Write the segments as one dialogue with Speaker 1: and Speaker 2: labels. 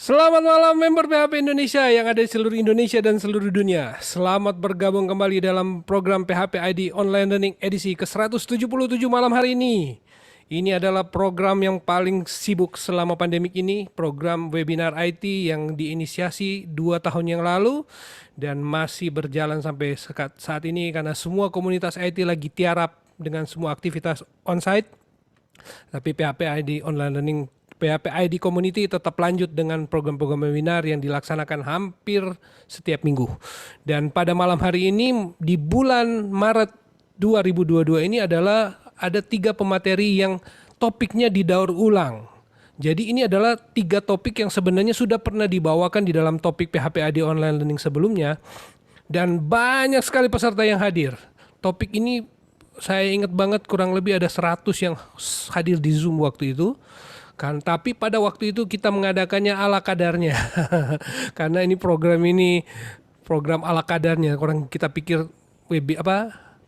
Speaker 1: Selamat malam member PHP Indonesia yang ada di seluruh Indonesia dan seluruh dunia. Selamat bergabung kembali dalam program PHP ID Online Learning edisi ke-177 malam hari ini. Ini adalah program yang paling sibuk selama pandemik ini, program webinar IT yang diinisiasi 2 tahun yang lalu dan masih berjalan sampai saat ini karena semua komunitas IT lagi tiarap dengan semua aktivitas onsite. Tapi PHP ID Online Learning PHP ID Community tetap lanjut dengan program-program webinar yang dilaksanakan hampir setiap minggu. Dan pada malam hari ini di bulan Maret 2022 ini adalah ada 3 pemateri yang topiknya didaur ulang. Jadi ini adalah 3 topik yang sebenarnya sudah pernah dibawakan di dalam topik PHP ID Online Learning sebelumnya. Dan banyak sekali peserta yang hadir. Topik ini saya ingat banget kurang lebih ada 100 yang hadir di Zoom waktu itu. Kan, tapi pada waktu itu kita mengadakannya ala kadarnya. Karena ini program ala kadarnya. Orang kita pikir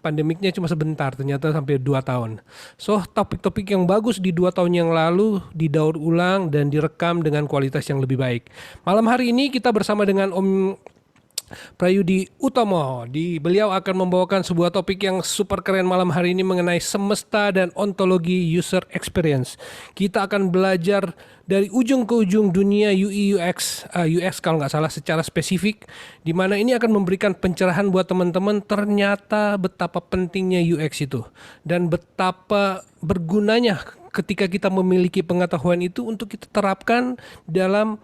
Speaker 1: pandemiknya cuma sebentar, ternyata sampai 2 tahun. So, topik-topik yang bagus di 2 tahun yang lalu didaur ulang dan direkam dengan kualitas yang lebih baik. Malam hari ini kita bersama dengan Om Prayudi Utomo. Beliau akan membawakan sebuah topik yang super keren malam hari ini mengenai semesta dan ontologi user experience. Kita akan belajar dari ujung ke ujung dunia UI UX kalau nggak salah secara spesifik, di mana ini akan memberikan pencerahan buat teman-teman ternyata betapa pentingnya UX itu dan betapa bergunanya ketika kita memiliki pengetahuan itu untuk kita terapkan dalam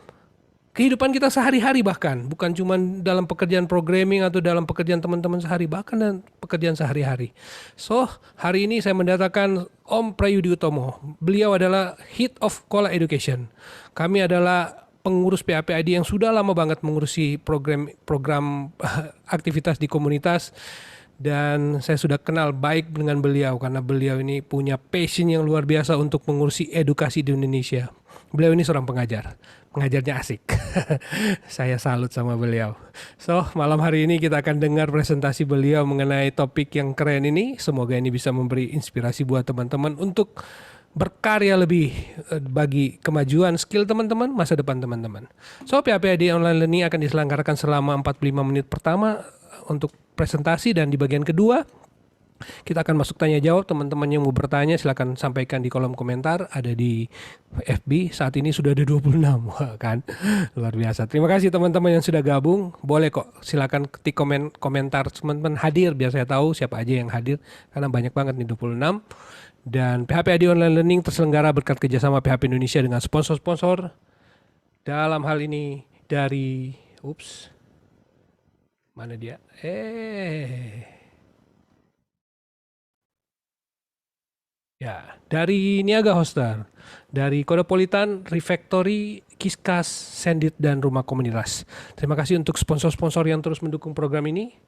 Speaker 1: kehidupan kita sehari-hari, bahkan bukan cuma dalam pekerjaan programming atau dalam pekerjaan teman-teman sehari, bahkan dalam pekerjaan sehari-hari. So, hari ini saya mendatangkan Om Prayudi Utomo. Beliau adalah Head of Kola Education. Kami adalah pengurus PHP ID yang sudah lama banget mengurusi program aktivitas di komunitas. Dan saya sudah kenal baik dengan beliau karena beliau ini punya passion yang luar biasa untuk mengurusi edukasi di Indonesia. Beliau ini seorang pengajar. Pengajarnya asik. Saya salut sama beliau. So, malam hari ini kita akan dengar presentasi beliau mengenai topik yang keren ini. Semoga ini bisa memberi inspirasi buat teman-teman untuk berkarya lebih bagi kemajuan skill teman-teman, masa depan teman-teman. So, PHP Online Learning akan diselenggarakan selama 45 menit pertama untuk presentasi, dan di bagian kedua kita akan masuk tanya jawab. Teman-teman yang mau bertanya silakan sampaikan di kolom komentar, ada di FB. Saat ini sudah ada 26. Wah, kan luar biasa. Terima kasih teman-teman yang sudah gabung. Boleh kok silakan ketik komentar teman-teman hadir biar saya tahu siapa aja yang hadir karena banyak banget nih 26. Dan PHP ID Online Learning terselenggara berkat kerjasama PHP Indonesia dengan sponsor-sponsor. Dalam hal ini dari mana dia? Ya, dari Niaga Hoster, dari Kodepolitan, Refactory, Kiskas, Sendit, dan Rumah Komunitas. Terima kasih untuk sponsor-sponsor yang terus mendukung program ini.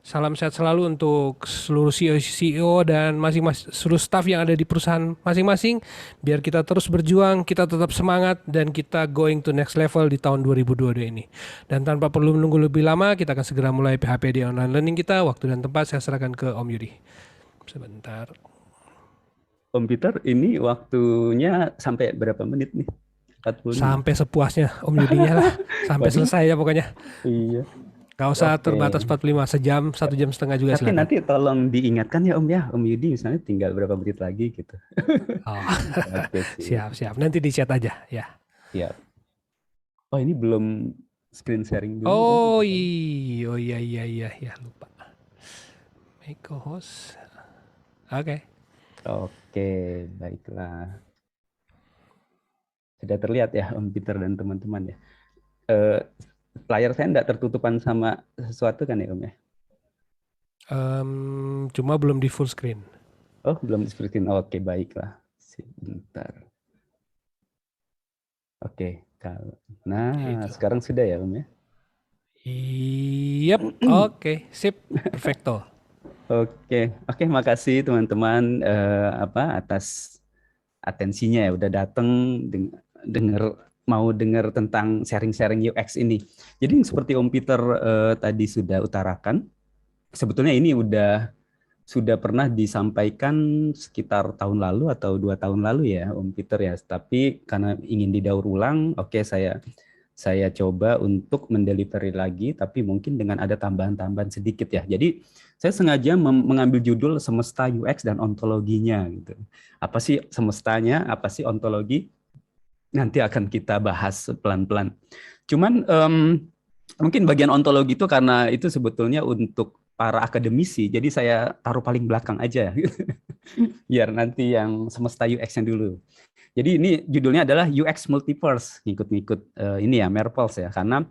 Speaker 1: Salam sehat selalu untuk seluruh CEO dan seluruh staf yang ada di perusahaan masing-masing. Biar kita terus berjuang, kita tetap semangat, dan kita going to next level di tahun 2022 ini. Dan tanpa perlu menunggu lebih lama, kita akan segera mulai PHP di Online Learning kita. Waktu dan tempat saya serahkan ke Om Yudi. Sebentar.
Speaker 2: Om Peter, ini waktunya sampai berapa menit nih?
Speaker 1: 45. Sampai sepuasnya Om Yudinya lah. Sampai selesai ya pokoknya.
Speaker 2: Iya.
Speaker 1: Gak usah terbatas 45, sejam, 1 jam setengah juga.
Speaker 2: Tapi silakan. Nanti tolong diingatkan ya Om ya, Om Yudi misalnya tinggal berapa menit lagi gitu.
Speaker 1: Oh. Siap. Nanti di chat aja ya. Siap.
Speaker 2: Oh, ini belum screen sharing dulu.
Speaker 1: Oh iya lupa. Make a host.
Speaker 2: Oke, baiklah. Sudah terlihat ya Om Peter dan teman-teman ya. Layar saya enggak tertutupan sama sesuatu kan ya Om ya?
Speaker 1: Cuma belum di full screen.
Speaker 2: Oh, belum di full screen. Oke, baiklah. Sebentar. Oke, nah sekarang sudah ya Om ya?
Speaker 1: Yep, oke, sip, perfecto.
Speaker 2: Oke, makasih teman-teman atas atensinya ya, udah datang mau dengar tentang sharing-sharing UX ini. Jadi seperti Om Peter tadi sudah utarakan, sebetulnya ini sudah pernah disampaikan sekitar tahun lalu atau 2 tahun lalu ya Om Peter ya. Tapi karena ingin didaur ulang, oke saya saya coba untuk mendelivery lagi, tapi mungkin dengan ada tambahan-tambahan sedikit ya. Jadi saya sengaja mengambil judul Semesta UX dan Ontologinya gitu. Apa sih semestanya, apa sih ontologi? Nanti akan kita bahas pelan-pelan. Cuman mungkin bagian ontologi itu karena itu sebetulnya untuk para akademisi, jadi saya taruh paling belakang aja, biar nanti yang semesta UX-nya dulu. Jadi ini judulnya adalah UX Multiverse, ngikut-ngikut ini ya, Merpels ya, karena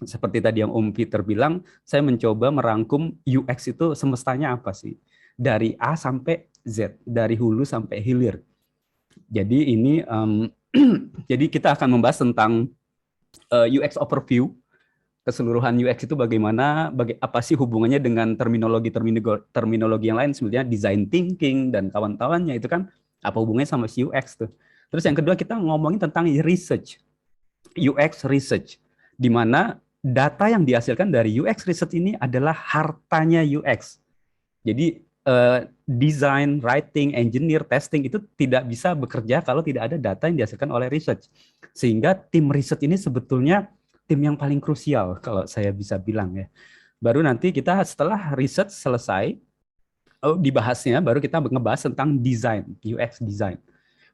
Speaker 2: seperti tadi yang Om Peter bilang, saya mencoba merangkum UX itu semestanya apa sih? Dari A sampai Z, dari hulu sampai hilir. Jadi ini, jadi kita akan membahas tentang UX overview, keseluruhan UX itu bagaimana, apa sih hubungannya dengan terminologi yang lain, sebenarnya design thinking dan kawan-kawannya itu kan apa hubungannya sama si UX tuh. Terus yang kedua kita ngomongin tentang research, UX research, di mana data yang dihasilkan dari UX research ini adalah hartanya UX. Jadi design, writing, engineer, testing itu tidak bisa bekerja kalau tidak ada data yang dihasilkan oleh research. Sehingga tim research ini sebetulnya tim yang paling krusial kalau saya bisa bilang ya. Baru nanti kita setelah research selesai, dibahasnya, baru kita ngebahas tentang design, UX design.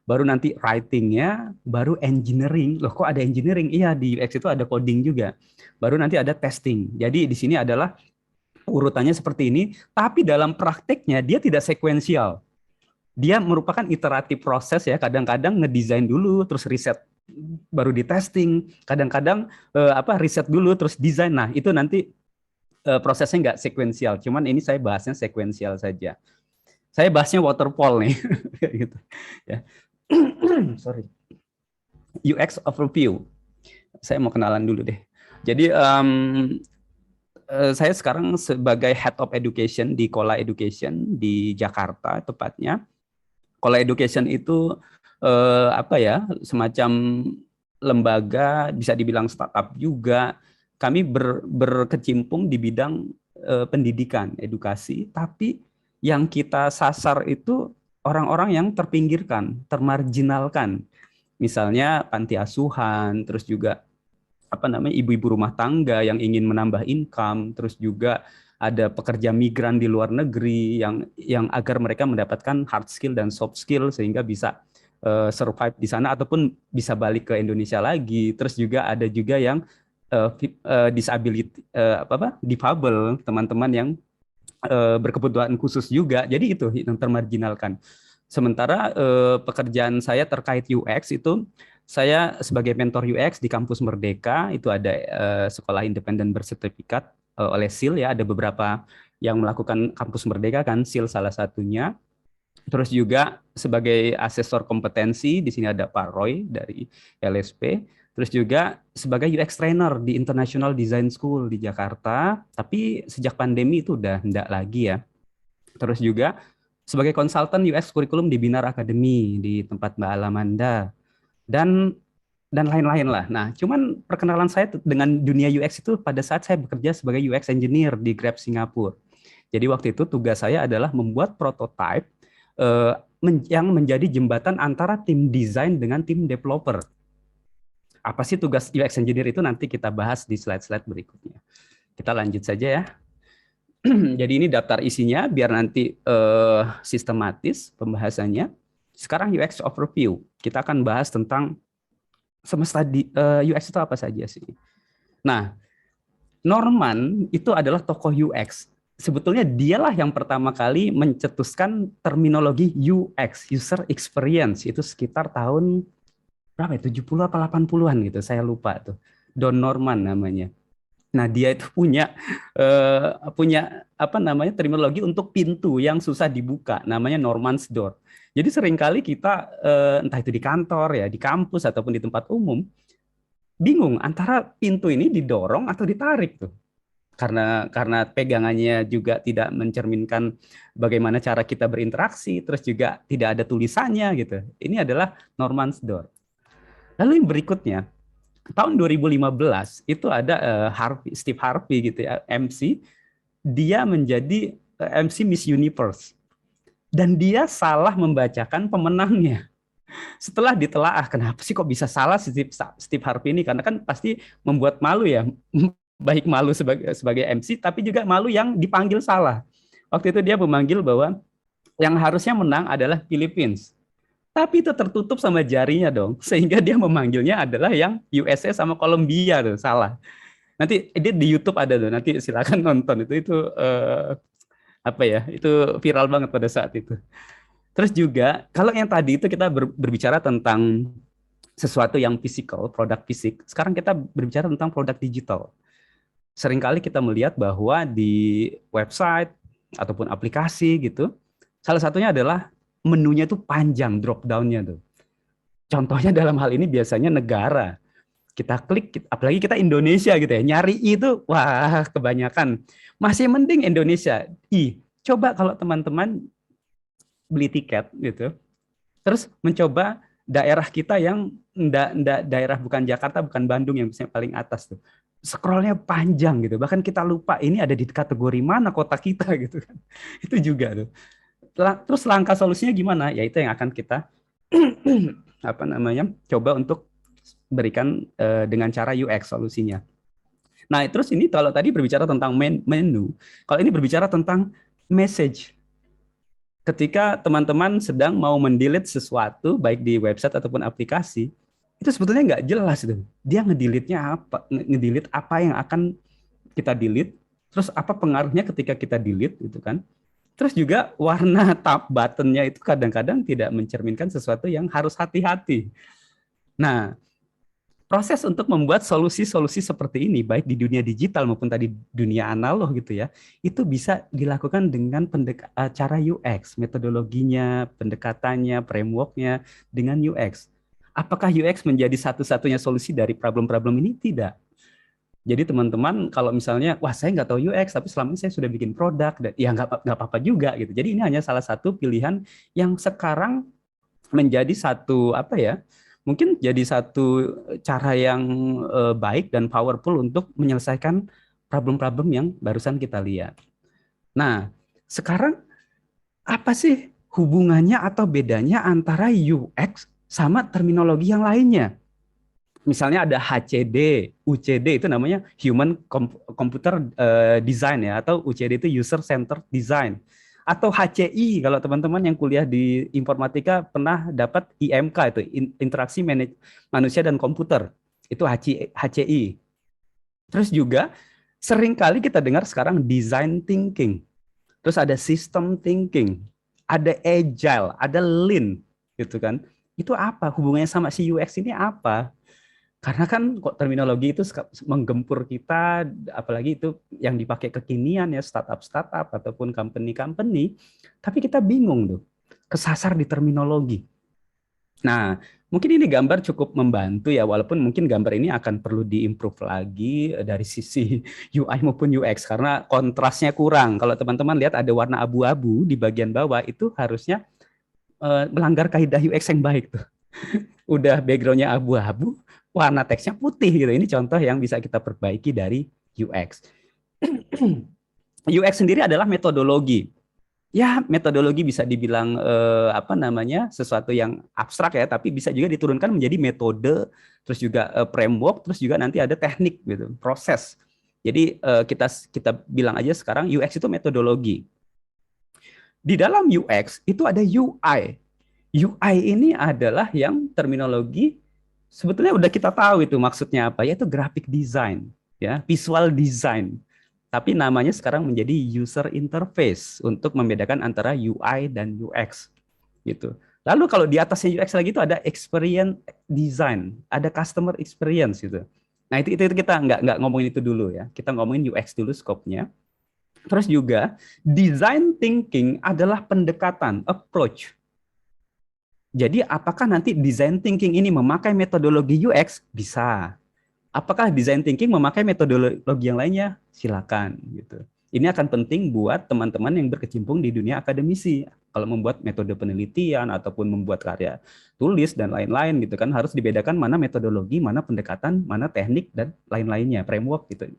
Speaker 2: Baru nanti writing-nya, baru engineering. Loh kok ada engineering? Iya, di UX itu ada coding juga. Baru nanti ada testing. Jadi di sini adalah urutannya seperti ini, tapi dalam prakteknya dia tidak sekuensial. Dia merupakan iteratif proses ya, kadang-kadang ngedesain dulu, terus riset, baru di testing, kadang-kadang riset dulu, terus desain. Nah itu nanti prosesnya nggak sekuensial, cuman ini saya bahasnya sekuensial saja. Saya bahasnya waterfall nih, gitu. Ya. Sorry. UX overview. Saya mau kenalan dulu deh. Jadi saya sekarang sebagai Head of Education di Kola Education di Jakarta tepatnya. Kola Education itu semacam lembaga, bisa dibilang startup juga. Kami berkecimpung di bidang pendidikan, edukasi, tapi yang kita sasar itu orang-orang yang terpinggirkan, termarginalkan. Misalnya panti asuhan, terus juga ibu-ibu rumah tangga yang ingin menambah income, terus juga ada pekerja migran di luar negeri yang agar mereka mendapatkan hard skill dan soft skill sehingga bisa survive di sana ataupun bisa balik ke Indonesia lagi. Terus juga ada juga yang difabel, teman-teman yang berkebutuhan khusus juga. Jadi itu yang termarginalkan. Sementara pekerjaan saya terkait UX itu, saya sebagai mentor UX di kampus Merdeka, itu ada sekolah independen bersertifikat oleh SIL ya, ada beberapa yang melakukan kampus Merdeka kan, SIL salah satunya. Terus juga sebagai asesor kompetensi, di sini ada Pak Roy dari LSP. Terus juga sebagai UX trainer di International Design School di Jakarta, tapi sejak pandemi itu udah enggak lagi ya. Terus juga sebagai konsultan UX kurikulum di Binar Academy di tempat Mbak Alamanda dan lain-lain lah. Nah, cuman perkenalan saya dengan dunia UX itu pada saat saya bekerja sebagai UX engineer di Grab Singapura. Jadi waktu itu tugas saya adalah membuat prototype yang menjadi jembatan antara tim desain dengan tim developer. Apa sih tugas UX engineer itu nanti kita bahas di slide-slide berikutnya. Kita lanjut saja ya. Jadi ini daftar isinya biar nanti sistematis pembahasannya. Sekarang UX overview. Kita akan bahas tentang semesta UX itu apa saja sih. Nah, Norman itu adalah tokoh UX. Sebetulnya dialah yang pertama kali mencetuskan terminologi UX, user experience. Itu sekitar tahun berapa ya, 70 apa 80-an gitu, saya lupa tuh. Don Norman namanya. Nah, dia itu punya terminologi untuk pintu yang susah dibuka, namanya Norman's Door. Jadi seringkali kita entah itu di kantor ya, di kampus ataupun di tempat umum, bingung antara pintu ini didorong atau ditarik tuh. Karena pegangannya juga tidak mencerminkan bagaimana cara kita berinteraksi, terus juga tidak ada tulisannya gitu. Ini adalah Norman's Door. Lalu yang berikutnya, tahun 2015 itu ada Steve Harvey gitu ya, MC. Dia menjadi MC Miss Universe. Dan dia salah membacakan pemenangnya. Setelah ditelaah, kenapa sih kok bisa salah Steve Harvey ini? Karena kan pasti membuat malu ya, baik malu sebagai MC, tapi juga malu yang dipanggil salah. Waktu itu dia memanggil bahwa yang harusnya menang adalah Philippines. Tapi itu tertutup sama jarinya dong, sehingga dia memanggilnya adalah yang USA sama Kolombia tuh, salah. Nanti edit di YouTube ada tuh, nanti silakan nonton itu apa ya, itu viral banget pada saat itu. Terus juga kalau yang tadi itu kita berbicara tentang sesuatu yang fisikal, produk fisik. Sekarang kita berbicara tentang produk digital. Seringkali kita melihat bahwa di website ataupun aplikasi gitu, salah satunya adalah menunya tuh panjang, drop down-nya tuh. Contohnya dalam hal ini biasanya negara. Kita klik, apalagi kita Indonesia gitu ya, nyari itu, wah kebanyakan. Masih mending Indonesia. Coba kalau teman-teman beli tiket gitu, terus mencoba daerah kita yang ndak daerah bukan Jakarta, bukan Bandung yang biasanya paling atas tuh. Scrollnya panjang gitu, bahkan kita lupa ini ada di kategori mana kota kita gitu kan. Itu juga tuh. Terus langkah solusinya gimana? Ya itu yang akan kita apa namanya coba untuk berikan dengan cara UX solusinya. Nah terus ini kalau tadi berbicara tentang menu, kalau ini berbicara tentang message. Ketika teman-teman sedang mau mendelete sesuatu baik di website ataupun aplikasi, itu sebetulnya nggak jelas tuh. Dia ngedelete-nya apa, ngedelete apa yang akan kita delete, terus apa pengaruhnya ketika kita delete gitu kan. Terus juga warna tab button-nya itu kadang-kadang tidak mencerminkan sesuatu yang harus hati-hati. Nah, proses untuk membuat solusi-solusi seperti ini, baik di dunia digital maupun tadi dunia analog gitu ya, itu bisa dilakukan dengan cara UX, metodologinya, pendekatannya, framework-nya dengan UX. Apakah UX menjadi satu-satunya solusi dari problem-problem ini? Tidak. Jadi teman-teman kalau misalnya, wah saya nggak tahu UX, tapi selama ini saya sudah bikin produk, dan ya nggak apa-apa juga gitu. Jadi ini hanya salah satu pilihan yang sekarang menjadi satu apa ya? Mungkin jadi satu cara yang baik dan powerful untuk menyelesaikan problem-problem yang barusan kita lihat. Nah, sekarang apa sih hubungannya atau bedanya antara UX sama terminologi yang lainnya? Misalnya ada HCD, UCD itu namanya Human Computer Design ya, atau UCD itu User Centered Design. Atau HCI, kalau teman-teman yang kuliah di informatika pernah dapat IMK itu, interaksi manusia dan komputer. Itu HCI. Terus juga seringkali kita dengar sekarang design thinking. Terus ada system thinking, ada agile, ada lean gitu kan. Itu apa? Hubungannya sama si UX ini apa? Karena kan kok terminologi itu menggempur kita, apalagi itu yang dipakai kekinian ya, startup ataupun company-company, tapi kita bingung tuh, kesasar di terminologi. Nah, mungkin ini gambar cukup membantu ya, walaupun mungkin gambar ini akan perlu diimprove lagi dari sisi UI maupun UX, karena kontrasnya kurang. Kalau teman-teman lihat ada warna abu-abu di bagian bawah, itu harusnya melanggar kaidah UX yang baik tuh. Udah backgroundnya abu-abu, warna teksnya putih gitu. Ini contoh yang bisa kita perbaiki dari UX. UX sendiri adalah metodologi. Ya, metodologi bisa dibilang apa namanya sesuatu yang abstrak ya, tapi bisa juga diturunkan menjadi metode, terus juga framework, terus juga nanti ada teknik gitu, proses. Jadi kita bilang aja sekarang UX itu metodologi. Di dalam UX itu ada UI. UI ini adalah yang terminologi sebetulnya udah kita tahu itu maksudnya apa, yaitu graphic design, ya, visual design. Tapi namanya sekarang menjadi user interface untuk membedakan antara UI dan UX gitu. Lalu kalau di atasnya UX lagi itu ada experience design, ada customer experience gitu. Nah itu kita nggak ngomongin itu dulu ya. Kita ngomongin UX dulu skopnya. Terus juga design thinking adalah pendekatan, approach. Jadi apakah nanti design thinking ini memakai metodologi UX? Bisa. Apakah design thinking memakai metodologi yang lainnya? Silakan gitu. Ini akan penting buat teman-teman yang berkecimpung di dunia akademisi. Kalau membuat metode penelitian ataupun membuat karya tulis dan lain-lain gitu kan harus dibedakan mana metodologi, mana pendekatan, mana teknik dan lain-lainnya, framework gitu.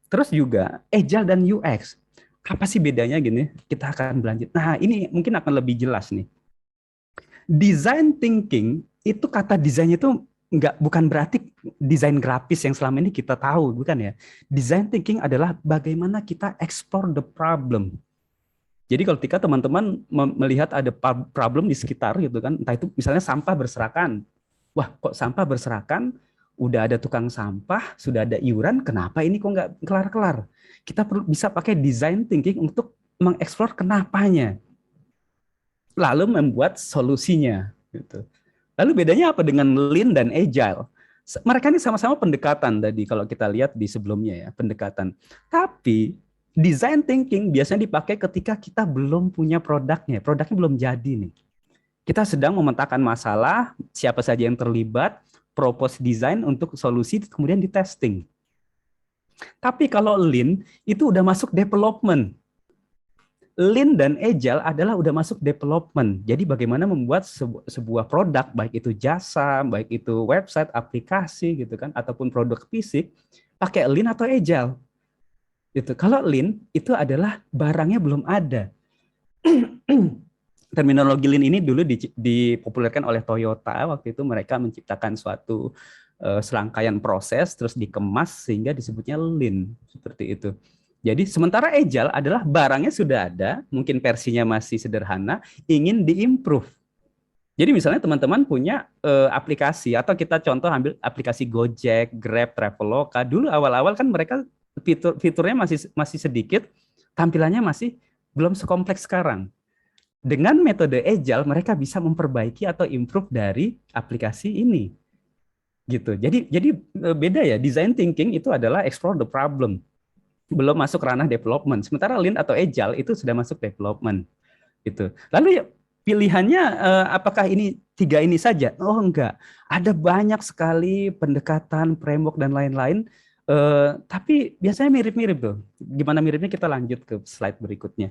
Speaker 2: Terus juga agile dan UX. Apa sih bedanya gini? Kita akan berlanjut. Nah, ini mungkin akan lebih jelas nih. Design thinking itu kata desainnya itu bukan berarti desain grafis yang selama ini kita tahu, bukan ya. Design thinking adalah bagaimana kita explore the problem. Jadi ketika teman-teman melihat ada problem di sekitar gitu kan, entah itu misalnya sampah berserakan. Wah, kok sampah berserakan? Udah ada tukang sampah, sudah ada iuran, kenapa ini kok nggak kelar-kelar? Kita perlu bisa pakai design thinking untuk mengeksplor kenapanya, lalu membuat solusinya. Gitu. Lalu bedanya apa dengan Lean dan Agile? Mereka ini sama-sama pendekatan tadi kalau kita lihat di sebelumnya ya, pendekatan. Tapi design thinking biasanya dipakai ketika kita belum punya produknya belum jadi nih. Kita sedang memetakan masalah, siapa saja yang terlibat, propose design untuk solusi, kemudian di testing. Tapi kalau Lean itu udah masuk development. Lean dan Agile adalah udah masuk development. Jadi bagaimana membuat sebuah produk, baik itu jasa, baik itu website, aplikasi gitu kan, ataupun produk fisik, pakai Lean atau Agile. Gitu. Kalau Lean itu adalah barangnya belum ada. Terminologi Lean ini dulu dipopulerkan oleh Toyota. Waktu itu mereka menciptakan suatu serangkaian proses terus dikemas sehingga disebutnya Lean, seperti itu. Jadi sementara Agile adalah barangnya sudah ada, mungkin versinya masih sederhana, ingin diimprove. Jadi misalnya teman-teman punya aplikasi, atau kita contoh ambil aplikasi Gojek, Grab, Traveloka. Dulu awal-awal kan mereka fiturnya masih sedikit, tampilannya masih belum sekompleks sekarang. Dengan metode Agile mereka bisa memperbaiki atau improve dari aplikasi ini. Gitu. Jadi beda ya, design thinking itu adalah explore the problem. Belum masuk ranah development. Sementara Lean atau Agile itu sudah masuk development. Gitu. Lalu ya, pilihannya apakah ini 3 ini saja? Oh enggak. Ada banyak sekali pendekatan, framework dan lain-lain. Tapi biasanya mirip-mirip tuh. Gimana miripnya, kita lanjut ke slide berikutnya.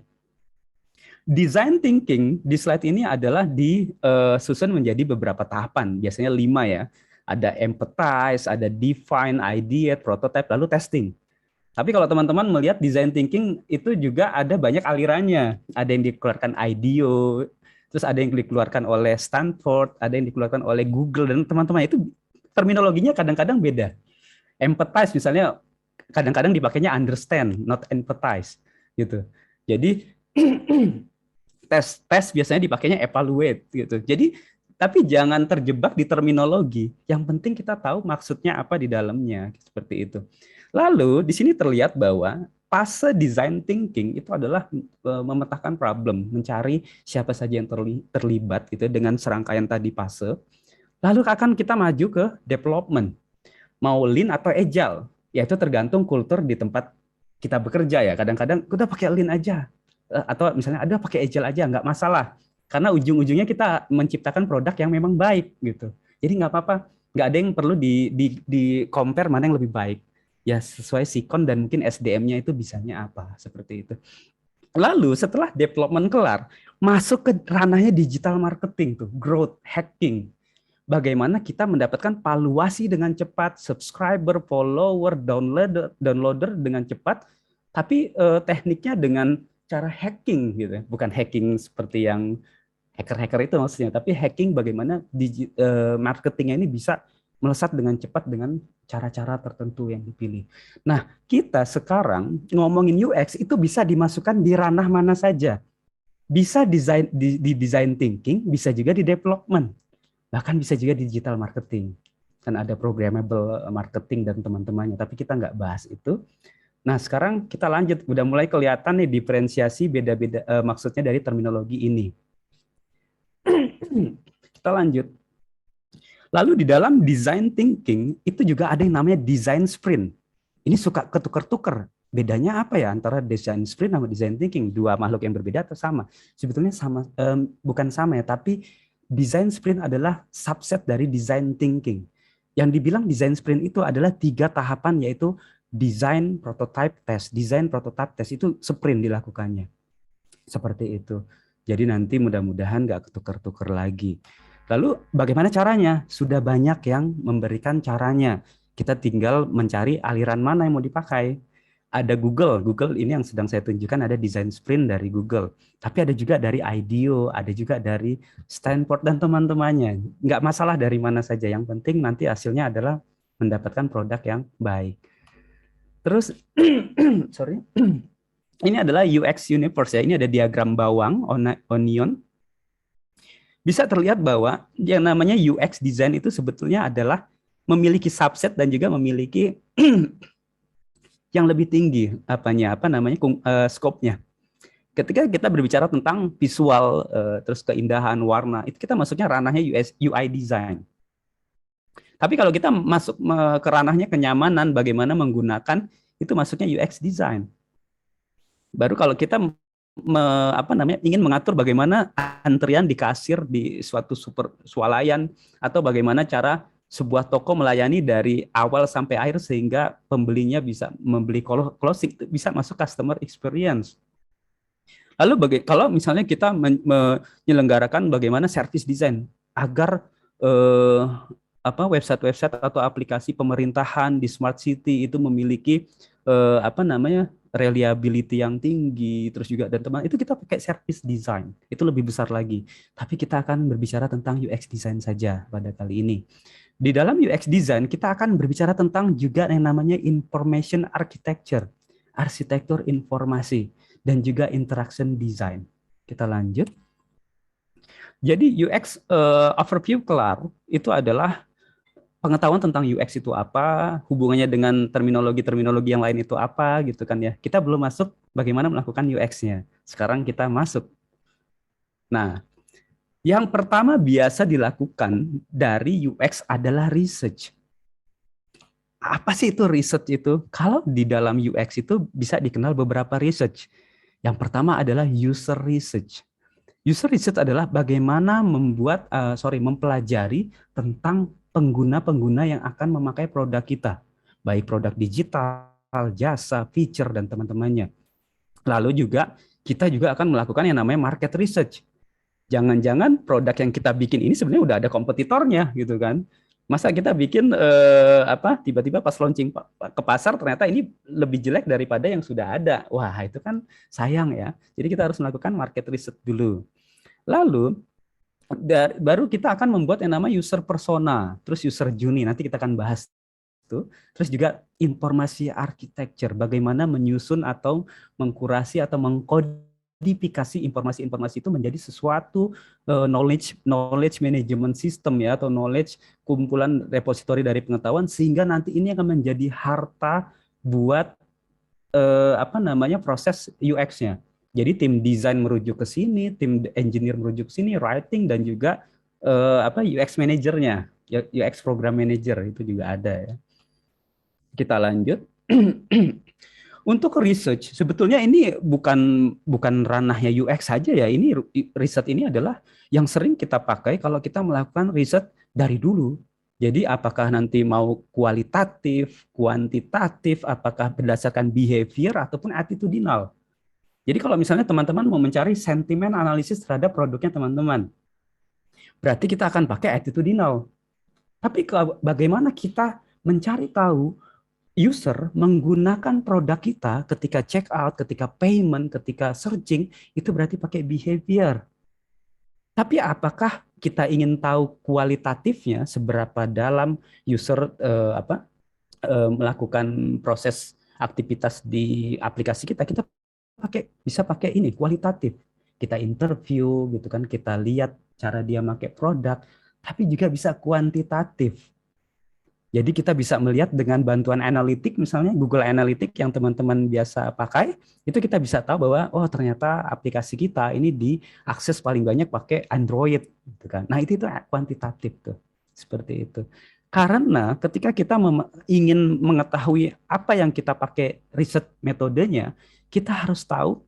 Speaker 2: Design thinking di slide ini adalah disusun menjadi beberapa tahapan. Biasanya 5 ya. Ada empathize, ada define, ideate, prototype, lalu testing. Tapi kalau teman-teman melihat design thinking itu juga ada banyak alirannya. Ada yang dikeluarkan IDEO, terus ada yang dikeluarkan oleh Stanford, ada yang dikeluarkan oleh Google, dan teman-teman itu terminologinya kadang-kadang beda. Empathize misalnya kadang-kadang dipakainya understand, not empathize gitu. Jadi tes biasanya dipakainya evaluate gitu. Jadi tapi jangan terjebak di terminologi. Yang penting kita tahu maksudnya apa di dalamnya, seperti itu. Lalu di sini terlihat bahwa fase design thinking itu adalah memetakan problem, mencari siapa saja yang terlibat gitu dengan serangkaian tadi fase. Lalu akan kita maju ke development. Mau Lean atau Agile, yaitu tergantung kultur di tempat kita bekerja ya. Kadang-kadang udah pakai Lean aja, atau misalnya ada pakai Agile aja, nggak masalah. Karena ujung-ujungnya kita menciptakan produk yang memang baik gitu. Jadi nggak apa-apa, nggak ada yang perlu di compare mana yang lebih baik. Ya sesuai sikon dan mungkin SDM-nya itu bisanya apa, seperti itu. Lalu setelah development kelar, masuk ke ranahnya digital marketing tuh, growth hacking. Bagaimana kita mendapatkan valuasi dengan cepat, subscriber, follower, downloader dengan cepat, tapi tekniknya dengan cara hacking gitu, bukan hacking seperti yang hacker-hacker itu maksudnya, tapi hacking bagaimana marketingnya ini bisa melesat dengan cepat dengan cara-cara tertentu yang dipilih. Nah, kita sekarang ngomongin UX itu bisa dimasukkan di ranah mana saja. Bisa di design thinking, bisa juga di development. Bahkan bisa juga di digital marketing. Kan ada programmable marketing dan teman-temannya, tapi kita nggak bahas itu. Nah, sekarang kita lanjut. Udah mulai kelihatan nih diferensiasi beda-beda maksudnya dari terminologi ini. Kita lanjut. Lalu di dalam design thinking itu juga ada yang namanya design sprint. Ini suka ketukar-tukar. Bedanya apa ya antara design sprint sama design thinking? Dua makhluk yang berbeda atau sama? Sebetulnya sama, bukan sama ya, tapi design sprint adalah subset dari design thinking. Yang dibilang design sprint itu adalah 3 tahapan, yaitu design, prototype, test. Design, prototype, test itu sprint dilakukannya. Seperti itu. Jadi nanti mudah-mudahan nggak ketukar-tukar lagi. Lalu bagaimana caranya? Sudah banyak yang memberikan caranya. Kita tinggal mencari aliran mana yang mau dipakai. ada Google. Google ini yang sedang saya tunjukkan, ada design sprint dari Google. Tapi ada juga dari IDEO, ada juga dari Stanford dan teman-temannya. Nggak masalah dari mana saja. Yang penting nanti hasilnya adalah mendapatkan produk yang baik. Terus, sorry, ini adalah UX Universe ya. Ini ada diagram bawang, onion. Bisa terlihat bahwa yang namanya UX design itu sebetulnya adalah memiliki subset dan juga memiliki yang lebih tinggi skopnya. Ketika kita berbicara tentang visual, terus keindahan warna, itu kita masuknya ranahnya UI design. Tapi kalau kita masuk ke ranahnya kenyamanan, bagaimana menggunakan, itu masuknya UX design. Baru kalau kita ingin mengatur bagaimana antrian di kasir di suatu swalayan, atau bagaimana cara sebuah toko melayani dari awal sampai akhir sehingga pembelinya bisa membeli closing, bisa masuk customer experience. Lalu kalau misalnya kita menyelenggarakan bagaimana service design agar website-website atau aplikasi pemerintahan di smart city itu memiliki reliability yang tinggi, terus juga dan teman itu kita pakai service design, itu lebih besar lagi. Tapi kita akan berbicara tentang UX design saja pada kali ini. Di dalam UX design kita akan berbicara tentang juga yang namanya information architecture, arsitektur informasi, dan juga interaction design. Kita lanjut. Jadi UX overview kelar itu adalah pengetahuan tentang UX itu apa, hubungannya dengan terminologi-terminologi yang lain itu apa, gitu kan ya. Kita belum masuk bagaimana melakukan UX-nya. Sekarang kita masuk. Nah, yang pertama biasa dilakukan dari UX adalah research. Apa sih itu research itu? Kalau di dalam UX itu bisa dikenal beberapa research. Yang pertama adalah user research. User research adalah bagaimana mempelajari tentang pengguna-pengguna yang akan memakai produk kita, baik produk digital, jasa, feature, dan teman-temannya. Lalu juga kita juga akan melakukan yang namanya market research. Jangan-jangan produk yang kita bikin ini sebenarnya udah ada kompetitornya, gitu kan? Masa kita bikin tiba-tiba pas launching ke pasar ternyata ini lebih jelek daripada yang sudah ada. Wah, itu kan sayang ya. Jadi kita harus melakukan market research dulu. Lalu baru kita akan membuat yang namanya user persona, terus user journey, nanti kita akan bahas itu. Terus juga informasi architecture, bagaimana menyusun atau mengkurasi atau mengkodifikasi informasi-informasi itu menjadi sesuatu knowledge management system ya, atau knowledge kumpulan repositori dari pengetahuan, sehingga nanti ini akan menjadi harta buat proses UX-nya. Jadi tim desain merujuk ke sini, tim engineer merujuk ke sini, writing, dan juga UX manajernya, UX program manager itu juga ada ya. Kita lanjut. Untuk research, sebetulnya ini bukan ranahnya UX saja ya. Ini riset ini adalah yang sering kita pakai kalau kita melakukan riset dari dulu. Jadi apakah nanti mau kualitatif, kuantitatif, apakah berdasarkan behavior ataupun attitudinal. Jadi kalau misalnya teman-teman mau mencari sentimen analisis terhadap produknya teman-teman, berarti kita akan pakai attitudinal. Tapi bagaimana kita mencari tahu user menggunakan produk kita ketika check out, ketika payment, ketika searching, itu berarti pakai behavior. Tapi apakah kita ingin tahu kualitatifnya, seberapa dalam user melakukan proses aktivitas di aplikasi kita bisa pakai ini kualitatif. Kita interview gitu kan, kita lihat cara dia pakai produk, tapi juga bisa kuantitatif. Jadi kita bisa melihat dengan bantuan analitik, misalnya Google Analytics yang teman-teman biasa pakai, itu kita bisa tahu bahwa oh ternyata aplikasi kita ini diakses paling banyak pakai Android gitu kan. Nah, itu kuantitatif tuh. Seperti itu. Karena ketika kita ingin mengetahui apa yang kita pakai riset metodenya, kita harus tahu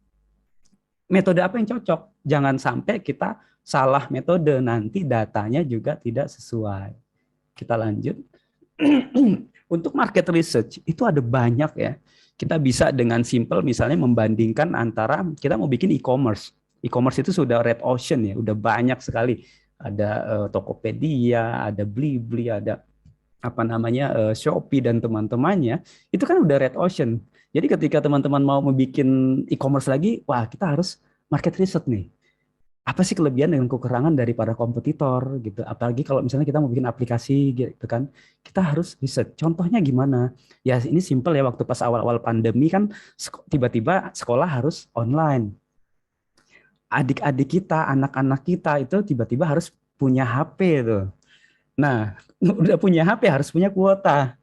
Speaker 2: metode apa yang cocok. Jangan sampai kita salah metode, nanti datanya juga tidak sesuai. Kita lanjut. Untuk market research itu ada banyak ya. Kita bisa dengan simple misalnya membandingkan antara kita mau bikin e-commerce. E-commerce itu sudah red ocean ya, udah banyak sekali. Ada Tokopedia, ada Blibli, ada Shopee dan teman-temannya. Itu kan udah red ocean. Jadi ketika teman-teman mau membuat e-commerce lagi, wah kita harus market research nih. Apa sih kelebihan dan kekurangan daripada kompetitor gitu. Apalagi kalau misalnya kita mau bikin aplikasi gitu kan, kita harus riset. Contohnya gimana? Ya ini simple ya, waktu pas awal-awal pandemi kan tiba-tiba sekolah harus online. Adik-adik kita, anak-anak kita itu tiba-tiba harus punya HP tuh. Nah, udah punya HP harus punya kuota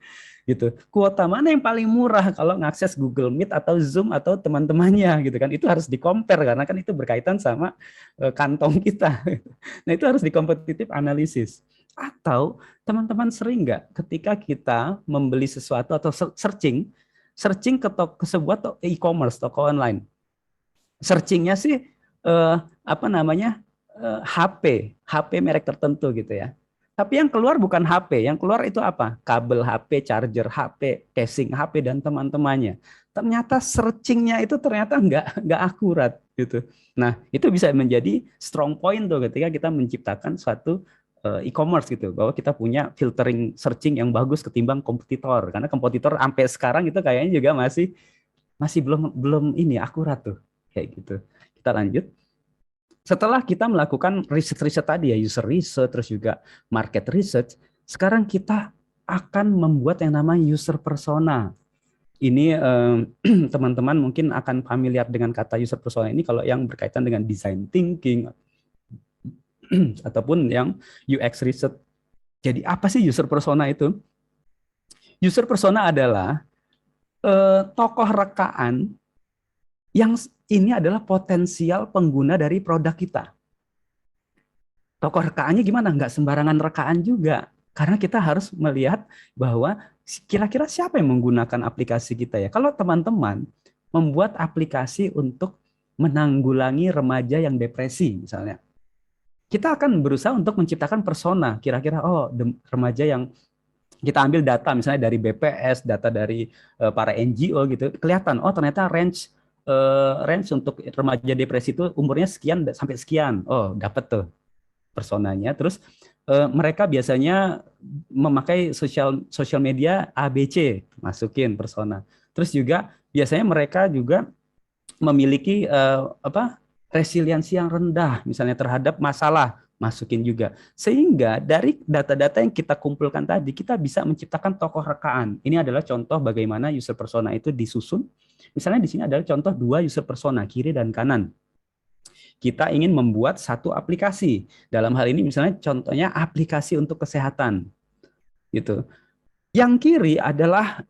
Speaker 2: gitu. Kuota mana yang paling murah kalau ngakses Google Meet atau Zoom atau teman-temannya gitu kan. Itu harus di-compare karena kan itu berkaitan sama kantong kita. Nah, itu harus di-competitive analysis. Atau teman-teman sering nggak ketika kita membeli sesuatu atau searching ke sebuah e-commerce, toko online. Searchingnya sih apa namanya HP merek tertentu gitu ya. Tapi yang keluar bukan HP, yang keluar itu apa? Kabel HP, charger HP, casing HP dan teman-temannya. Ternyata searchingnya itu ternyata nggak akurat gitu. Nah itu bisa menjadi strong point tuh ketika kita menciptakan suatu e-commerce gitu, bahwa kita punya filtering searching yang bagus ketimbang kompetitor. Karena kompetitor sampai sekarang itu kayaknya juga masih masih belum belum ini akurat tuh kayak gitu. Kita lanjut. Setelah kita melakukan riset-riset tadi ya, user research, terus juga market research, sekarang kita akan membuat yang namanya user persona. Ini teman-teman mungkin akan familiar dengan kata user persona ini kalau yang berkaitan dengan design thinking ataupun yang UX research. Jadi apa sih user persona itu? User persona adalah tokoh rekaan yang ini adalah potensial pengguna dari produk kita. Tokoh rekaannya gimana? Nggak sembarangan rekaan juga. Karena kita harus melihat bahwa kira-kira siapa yang menggunakan aplikasi kita ya. Kalau teman-teman membuat aplikasi untuk menanggulangi remaja yang depresi misalnya. Kita akan berusaha untuk menciptakan persona. Kira-kira remaja yang kita ambil data misalnya dari BPS, data dari para NGO gitu. Kelihatan ternyata range untuk remaja depresi itu umurnya sekian sampai sekian. Oh, dapat tuh personanya. Terus mereka biasanya memakai sosial media ABC, masukin persona. Terus juga biasanya mereka juga memiliki resiliensi yang rendah misalnya terhadap masalah, masukin juga. Sehingga dari data-data yang kita kumpulkan tadi kita bisa menciptakan tokoh rekaan. Ini adalah contoh bagaimana user persona itu disusun. Misalnya di sini adalah contoh 2 user persona, kiri dan kanan. Kita ingin membuat satu aplikasi. Dalam hal ini misalnya contohnya aplikasi untuk kesehatan. Gitu. Yang kiri adalah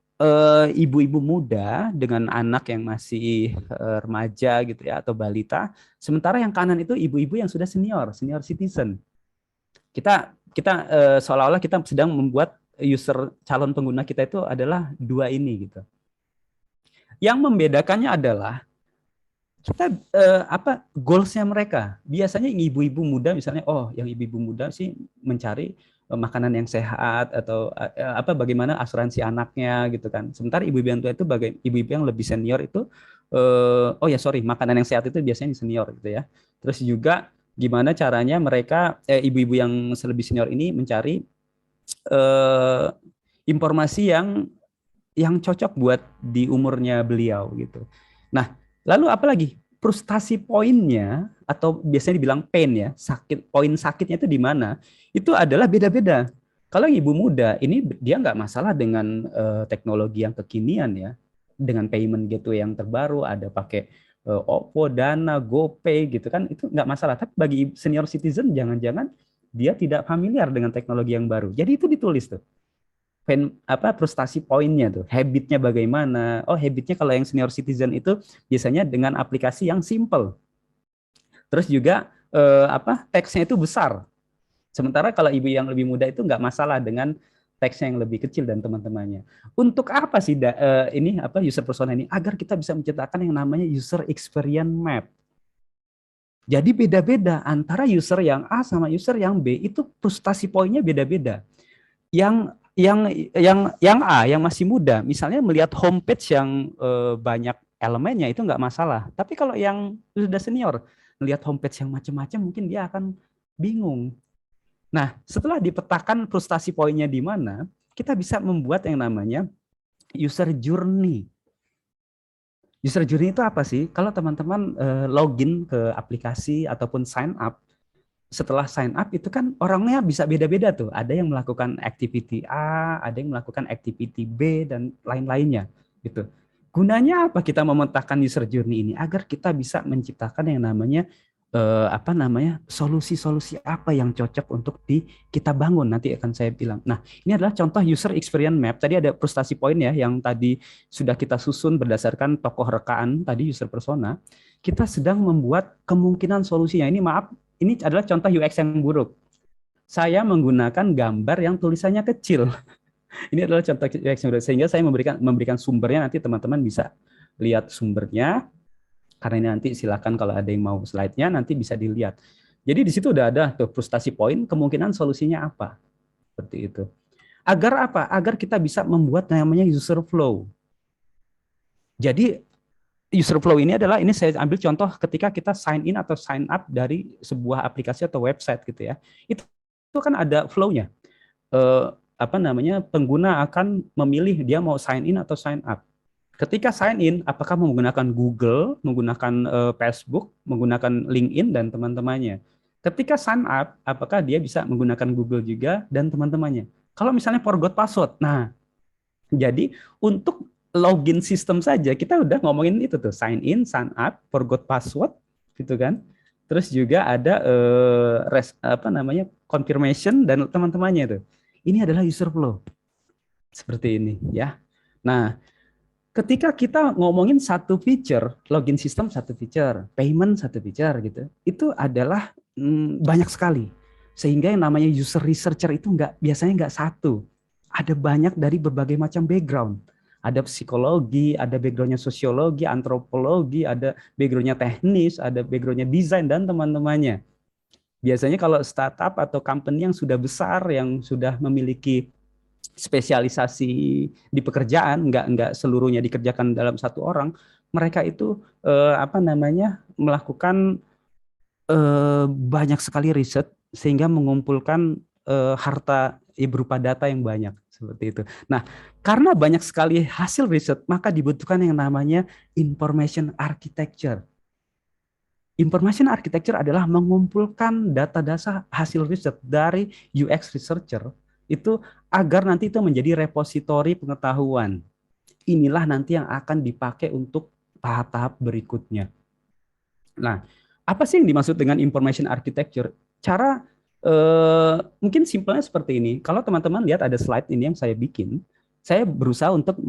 Speaker 2: ibu-ibu muda dengan anak yang masih remaja gitu ya atau balita. Sementara yang kanan itu ibu-ibu yang sudah senior citizen. Kita seolah-olah kita sedang membuat user calon pengguna kita itu adalah 2 ini gitu. Yang membedakannya adalah kita goalsnya mereka. Biasanya ibu-ibu muda misalnya, yang ibu-ibu muda sih mencari makanan yang sehat atau bagaimana asuransi anaknya gitu kan. Sementara ibu-ibu yang tua itu ibu-ibu yang lebih senior itu makanan yang sehat itu biasanya senior gitu ya. Terus juga gimana caranya mereka ibu-ibu yang lebih senior ini mencari informasi yang cocok buat di umurnya beliau gitu. Nah, lalu apalagi frustasi poinnya atau biasanya dibilang pain ya, poin sakitnya itu di mana? Itu adalah beda-beda. Kalau ibu muda ini dia nggak masalah dengan teknologi yang kekinian ya, dengan payment gateway yang terbaru, ada pakai OVO, Dana, GoPay gitu kan, itu nggak masalah. Tapi bagi senior citizen jangan-jangan dia tidak familiar dengan teknologi yang baru. Jadi itu ditulis tuh frustasi poinnya tuh, habitnya bagaimana. Habitnya kalau yang senior citizen itu biasanya dengan aplikasi yang simple. Terus juga teksnya itu besar. Sementara kalau ibu yang lebih muda itu nggak masalah dengan teksnya yang lebih kecil dan teman-temannya. Untuk apa sih user persona ini? Agar kita bisa menciptakan yang namanya user experience map. Jadi beda-beda antara user yang A sama user yang B itu frustasi poinnya beda-beda. Yang A yang masih muda misalnya melihat homepage yang banyak elemennya itu nggak masalah, tapi kalau yang sudah senior melihat homepage yang macam-macam mungkin dia akan bingung. Nah, setelah dipetakan frustasi poinnya di mana, kita bisa membuat yang namanya user journey. User journey itu apa sih? Kalau teman-teman login ke aplikasi ataupun sign up, setelah sign up itu kan orangnya bisa beda-beda tuh. Ada yang melakukan activity A, ada yang melakukan activity B dan lain-lainnya gitu. Gunanya apa kita memetakan user journey ini agar kita bisa menciptakan yang namanya solusi-solusi apa yang cocok untuk kita bangun, nanti akan saya bilang. Nah, ini adalah contoh user experience map. Tadi ada frustasi point ya yang tadi sudah kita susun berdasarkan tokoh rekaan tadi user persona. Kita sedang membuat kemungkinan solusinya. Ini maaf, ini adalah contoh UX yang buruk. Saya menggunakan gambar yang tulisannya kecil. Ini adalah contoh UX yang buruk. Sehingga saya memberikan sumbernya, nanti teman-teman bisa lihat sumbernya. Karena ini nanti silakan kalau ada yang mau slide-nya nanti bisa dilihat. Jadi di situ udah ada tuh frustasi point, kemungkinan solusinya apa. Seperti itu. Agar apa? Agar kita bisa membuat namanya user flow. Jadi user flow ini adalah, ini saya ambil contoh ketika kita sign in atau sign up dari sebuah aplikasi atau website gitu ya. Itu kan ada flow-nya. Pengguna akan memilih dia mau sign in atau sign up. Ketika sign in, apakah menggunakan Google, menggunakan Facebook, menggunakan LinkedIn dan teman-temannya. Ketika sign up, apakah dia bisa menggunakan Google juga dan teman-temannya. Kalau misalnya forgot password, nah jadi untuk login sistem saja kita udah ngomongin itu tuh, sign in, sign up, forgot password, gitu kan. Terus juga ada confirmation dan teman-temannya itu. Ini adalah user flow seperti ini ya. Nah, ketika kita ngomongin satu feature, login system satu feature, payment satu feature gitu, itu adalah banyak sekali. Sehingga yang namanya user researcher itu biasanya nggak satu. Ada banyak dari berbagai macam background. Ada psikologi, ada backgroundnya sosiologi, antropologi, ada backgroundnya teknis, ada backgroundnya desain dan teman-temannya. Biasanya kalau startup atau company yang sudah besar, yang sudah memiliki spesialisasi di pekerjaan, nggak seluruhnya dikerjakan dalam satu orang, mereka itu melakukan banyak sekali riset sehingga mengumpulkan harta berupa data yang banyak seperti itu. Nah, karena banyak sekali hasil riset, maka dibutuhkan yang namanya information architecture. Information architecture adalah mengumpulkan data-data hasil riset dari UX researcher itu agar nanti itu menjadi repositori pengetahuan. Inilah nanti yang akan dipakai untuk tahap-tahap berikutnya. Nah, apa sih yang dimaksud dengan information architecture? Cara mungkin simpelnya seperti ini. Kalau teman-teman lihat ada slide ini yang saya bikin, saya berusaha untuk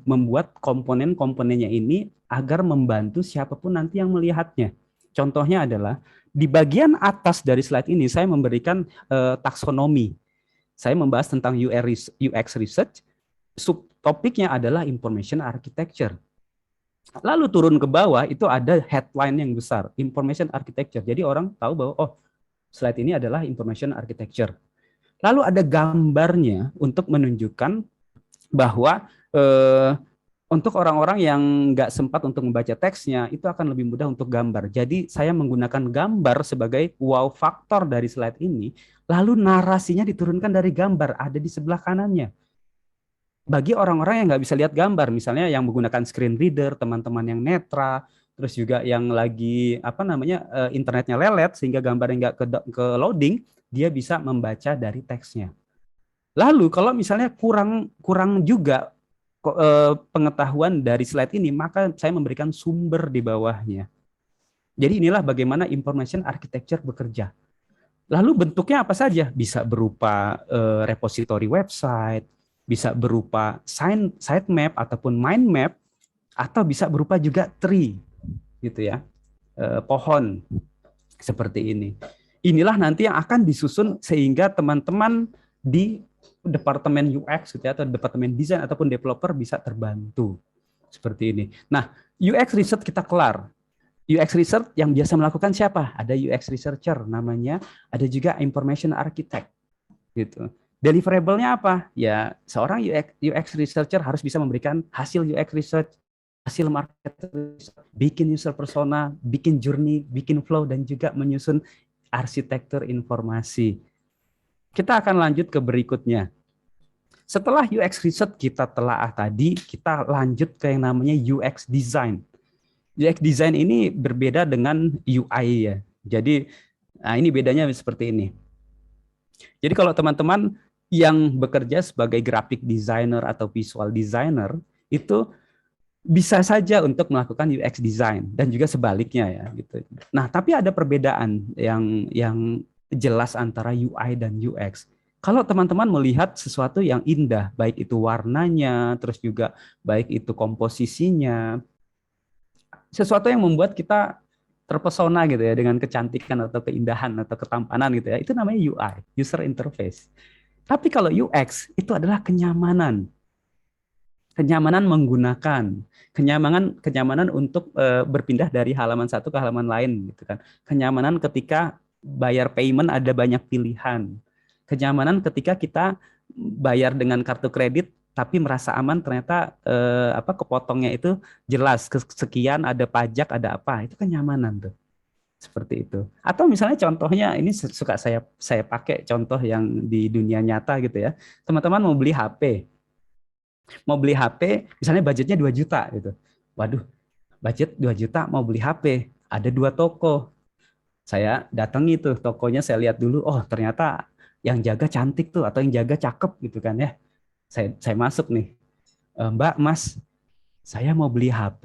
Speaker 2: membuat komponen-komponennya ini agar membantu siapapun nanti yang melihatnya. Contohnya adalah di bagian atas dari slide ini saya memberikan taksonomi. Saya membahas tentang UX research, subtopiknya adalah information architecture. Lalu turun ke bawah itu ada headline yang besar, information architecture. Jadi orang tahu bahwa oh, slide ini adalah information architecture. Lalu ada gambarnya untuk menunjukkan bahwa untuk orang-orang yang nggak sempat untuk membaca teksnya, itu akan lebih mudah untuk gambar. Jadi saya menggunakan gambar sebagai wow faktor dari slide ini, lalu narasinya diturunkan dari gambar, ada di sebelah kanannya. Bagi orang-orang yang nggak bisa lihat gambar, misalnya yang menggunakan screen reader, teman-teman yang netra, terus juga yang lagi internetnya lelet sehingga gambarnya nggak ke loading, dia bisa membaca dari teksnya. Lalu kalau misalnya kurang juga pengetahuan dari slide ini, maka saya memberikan sumber di bawahnya. Jadi inilah bagaimana information architecture bekerja. Lalu bentuknya apa saja? Bisa berupa repository website, bisa berupa sitemap ataupun mind map, atau bisa berupa juga tree, gitu ya, pohon seperti ini. Inilah nanti yang akan disusun sehingga teman-teman di departemen UX gitu ya, atau departemen desain ataupun developer bisa terbantu seperti ini. Nah, UX research kita kelar. UX research yang biasa melakukan siapa? Ada UX researcher namanya, ada juga information architect gitu. Deliverable-nya apa? Ya, seorang UX researcher harus bisa memberikan hasil UX research, hasil market research, bikin user persona, bikin journey, bikin flow, dan juga menyusun arsitektur informasi. Kita akan lanjut ke berikutnya. Setelah UX research kita telaah tadi, kita lanjut ke yang namanya UX design. UX design ini berbeda dengan UI ya. Jadi ini bedanya seperti ini. Jadi kalau teman-teman yang bekerja sebagai graphic designer atau visual designer itu bisa saja untuk melakukan UX design dan juga sebaliknya ya gitu. Nah, tapi ada perbedaan yang jelas antara UI dan UX. Kalau teman-teman melihat sesuatu yang indah, baik itu warnanya, terus juga baik itu komposisinya, sesuatu yang membuat kita terpesona gitu ya dengan kecantikan atau keindahan atau ketampanan gitu ya, itu namanya UI, user interface. Tapi kalau UX itu adalah kenyamanan, kenyamanan menggunakan, kenyamanan untuk berpindah dari halaman satu ke halaman lain gitu kan, kenyamanan ketika bayar payment ada banyak pilihan, kenyamanan ketika kita bayar dengan kartu kredit tapi merasa aman ternyata kepotongnya itu jelas sekian ada pajak ada apa, itu kenyamanan tuh seperti itu. Atau misalnya contohnya ini suka saya pakai contoh yang di dunia nyata gitu ya, teman-teman mau beli HP misalnya budgetnya 2 juta gitu, waduh budget 2 juta mau beli HP, ada 2 toko, saya datangi tuh tokonya, saya lihat dulu, oh ternyata yang jaga cantik tuh atau yang jaga cakep gitu kan ya. Saya masuk nih, Mbak, Mas, saya mau beli HP,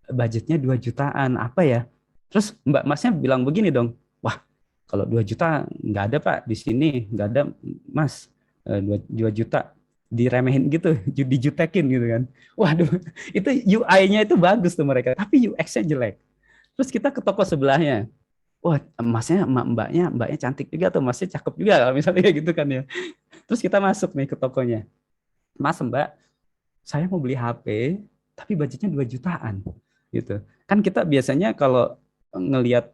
Speaker 2: budgetnya 2 jutaan, apa ya? Terus Mbak Masnya bilang begini dong, wah kalau 2 juta nggak ada Pak, di sini nggak ada Mas, 2 juta diremehin gitu, dijutekin gitu kan. Waduh, itu UI-nya itu bagus tuh mereka, tapi UX-nya jelek. Terus kita ke toko sebelahnya, wah Masnya, mbaknya cantik juga tuh, Masnya cakep juga kalau misalnya kayak gitu kan ya. Terus kita masuk nih ke tokonya, Mas Mbak, saya mau beli HP tapi budgetnya 2 jutaan gitu. Kan kita biasanya kalau ngelihat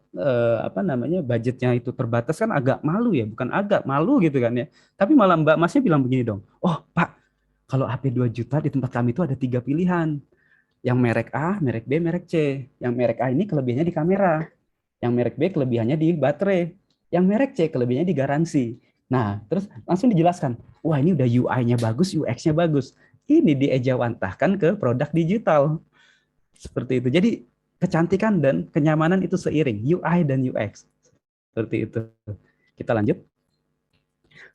Speaker 2: budgetnya itu terbatas kan agak malu ya, bukan agak malu gitu kan ya. Tapi malah Mbak Masnya bilang begini dong, "Oh, Pak, kalau HP 2 juta di tempat kami itu ada 3 pilihan. Yang merek A, merek B, merek C. Yang merek A ini kelebihannya di kamera. Yang merek B kelebihannya di baterai. Yang merek C kelebihannya di garansi." Nah, terus langsung dijelaskan, wah ini udah UI-nya bagus, UX-nya bagus. Ini diejawantahkan ke produk digital. Seperti itu. Jadi kecantikan dan kenyamanan itu seiring, UI dan UX. Seperti itu. Kita lanjut.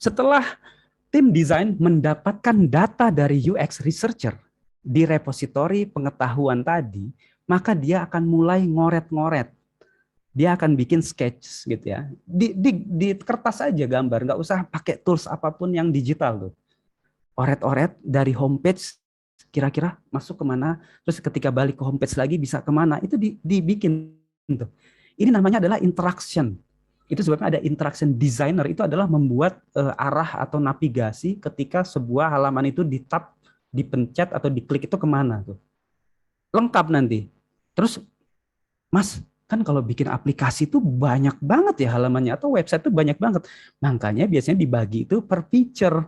Speaker 2: Setelah tim desain mendapatkan data dari UX researcher di repositori pengetahuan tadi, maka dia akan mulai ngoret-ngoret. Dia akan bikin sketch gitu ya. Di kertas aja gambar, nggak usah pakai tools apapun yang digital tuh. Oret-oret dari homepage kira-kira masuk kemana, terus ketika balik ke homepage lagi bisa kemana, itu dibikin tuh. Ini namanya adalah interaction. Itu sebabnya ada interaction designer, itu adalah membuat arah atau navigasi ketika sebuah halaman itu di-tap, dipencet atau diklik itu kemana tuh. Lengkap nanti. Terus, Mas, kan kalau bikin aplikasi itu banyak banget ya halamannya, atau website itu banyak banget. Makanya biasanya dibagi itu per feature,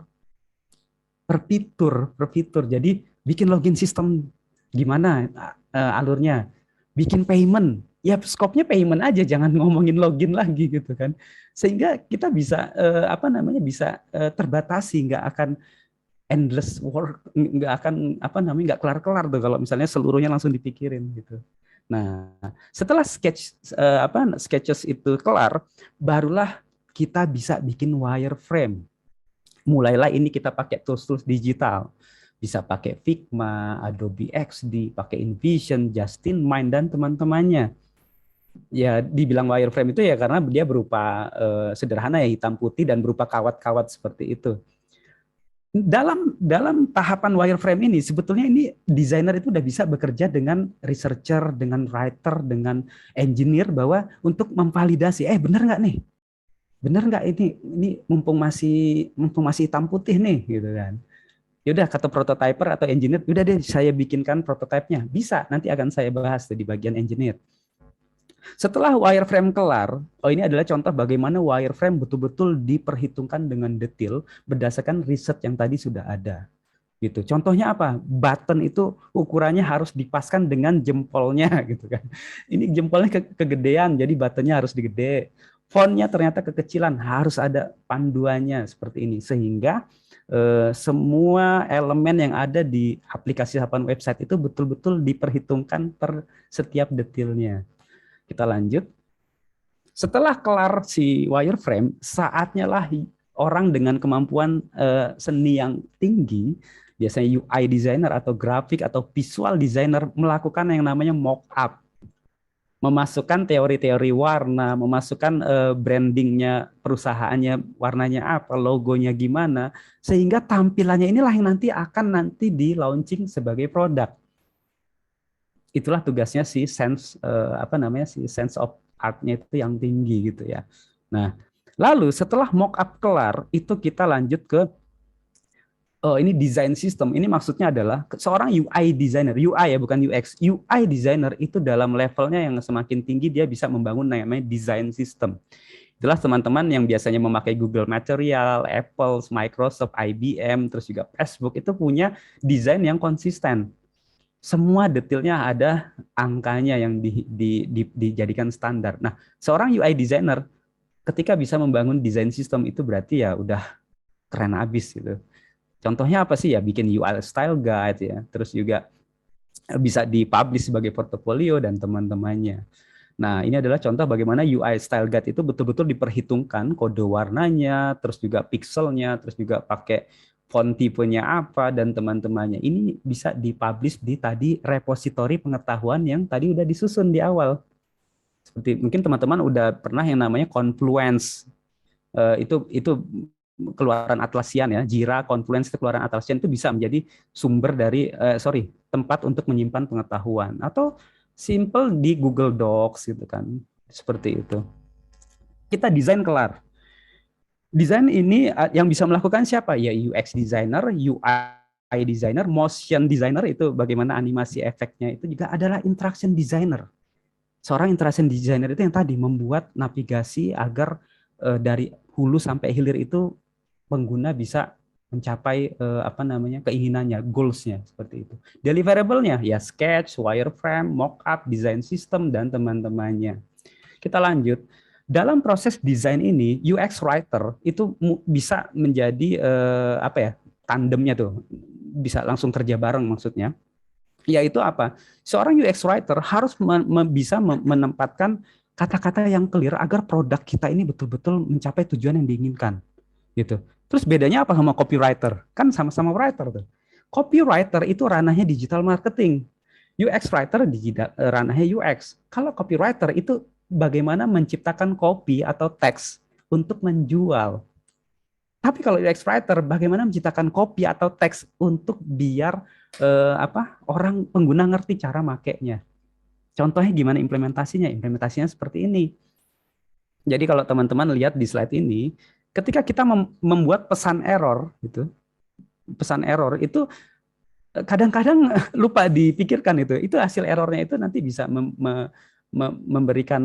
Speaker 2: per fitur. Jadi bikin login sistem gimana alurnya, bikin payment, ya skopnya payment aja, jangan ngomongin login lagi gitu kan, sehingga kita bisa bisa terbatasi, nggak akan endless work, nggak akan nggak kelar-kelar tuh kalau misalnya seluruhnya langsung dipikirin gitu. Nah, setelah sketches itu kelar, barulah kita bisa bikin wireframe. Mulailah ini kita pakai tools-tools digital. Bisa pakai Figma, Adobe XD, pakai InVision, Justinmind, dan teman-temannya. Ya, dibilang wireframe itu ya karena dia berupa sederhana ya, hitam putih dan berupa kawat-kawat seperti itu. Dalam tahapan wireframe ini, sebetulnya ini desainer itu udah bisa bekerja dengan researcher, dengan writer, dengan engineer, bahwa untuk memvalidasi, benar nggak nih? Benar nggak ini mumpung masih hitam putih nih gitu kan. Yaudah, kata prototyper atau engineer, udah deh saya bikinkan prototipenya. Bisa, nanti akan saya bahas di bagian engineer. Setelah wireframe kelar, ini adalah contoh bagaimana wireframe betul-betul diperhitungkan dengan detail berdasarkan riset yang tadi sudah ada. Gitu. Contohnya apa? Button itu ukurannya harus dipaskan dengan jempolnya gitu kan. Ini jempolnya kegedean, jadi buttonnya harus digede. Fontnya ternyata kekecilan, harus ada panduannya seperti ini, sehingga semua elemen yang ada di aplikasi halaman website itu betul-betul diperhitungkan per setiap detailnya. Kita lanjut. Setelah kelar si wireframe, saatnya lah orang dengan kemampuan seni yang tinggi, biasanya UI designer atau grafik atau visual designer, melakukan yang namanya mock-up. Memasukkan teori-teori warna, memasukkan brandingnya perusahaannya, warnanya apa, logonya gimana, sehingga tampilannya inilah yang nanti di launching sebagai produk. Itulah tugasnya si sense of art-nya itu yang tinggi gitu ya. Nah, lalu setelah mock-up kelar, itu kita lanjut ke ini design system. Ini maksudnya adalah seorang UI designer, UI ya bukan UX. UI designer itu dalam levelnya yang semakin tinggi dia bisa membangun namanya design system. Itulah teman-teman yang biasanya memakai Google Material, Apple, Microsoft, IBM, terus juga Facebook itu punya desain yang konsisten. Semua detailnya ada angkanya yang dijadikan standar. Nah, seorang UI designer ketika bisa membangun design system itu berarti ya udah keren abis gitu. Contohnya apa sih ya? Bikin UI style guide ya, terus juga bisa dipublish sebagai portofolio dan teman-temannya. Nah, ini adalah contoh bagaimana UI style guide itu betul-betul diperhitungkan kode warnanya, terus juga pixelnya, terus juga pakai font tipenya apa dan teman-temannya. Ini bisa dipublish di tadi repositori pengetahuan yang tadi udah disusun di awal. Seperti mungkin teman-teman udah pernah yang namanya Confluence. Itu keluaran Atlassian ya, Jira, Confluence itu keluaran Atlassian itu bisa menjadi sumber dari tempat untuk menyimpan pengetahuan atau simple di Google Docs gitu kan. Seperti itu. Kita desain kelar. Desain ini yang bisa melakukan siapa? Ya UX designer, UI designer, motion designer itu bagaimana animasi efeknya itu juga adalah interaction designer. Seorang interaction designer itu yang tadi membuat navigasi agar dari hulu sampai hilir itu pengguna bisa mencapai keinginannya, goals-nya seperti itu. Deliverable-nya ya sketch, wireframe, mockup, design system dan teman-temannya. Kita lanjut. Dalam proses desain ini, UX writer itu bisa menjadi tandemnya tuh bisa langsung kerja bareng maksudnya. Yaitu apa? Seorang UX writer harus bisa menempatkan kata-kata yang clear agar produk kita ini betul-betul mencapai tujuan yang diinginkan. Gitu. Terus bedanya apa sama copywriter? Kan sama-sama writer tuh. Copywriter itu ranahnya digital marketing. UX writer di ranahnya UX. Kalau copywriter itu bagaimana menciptakan copy atau teks untuk menjual. Tapi kalau UX writer bagaimana menciptakan copy atau teks untuk biar orang pengguna ngerti cara makainya. Contohnya gimana implementasinya? Implementasinya seperti ini. Jadi kalau teman-teman lihat di slide ini, ketika kita membuat pesan error itu kadang-kadang lupa dipikirkan itu hasil errornya itu nanti bisa memberikan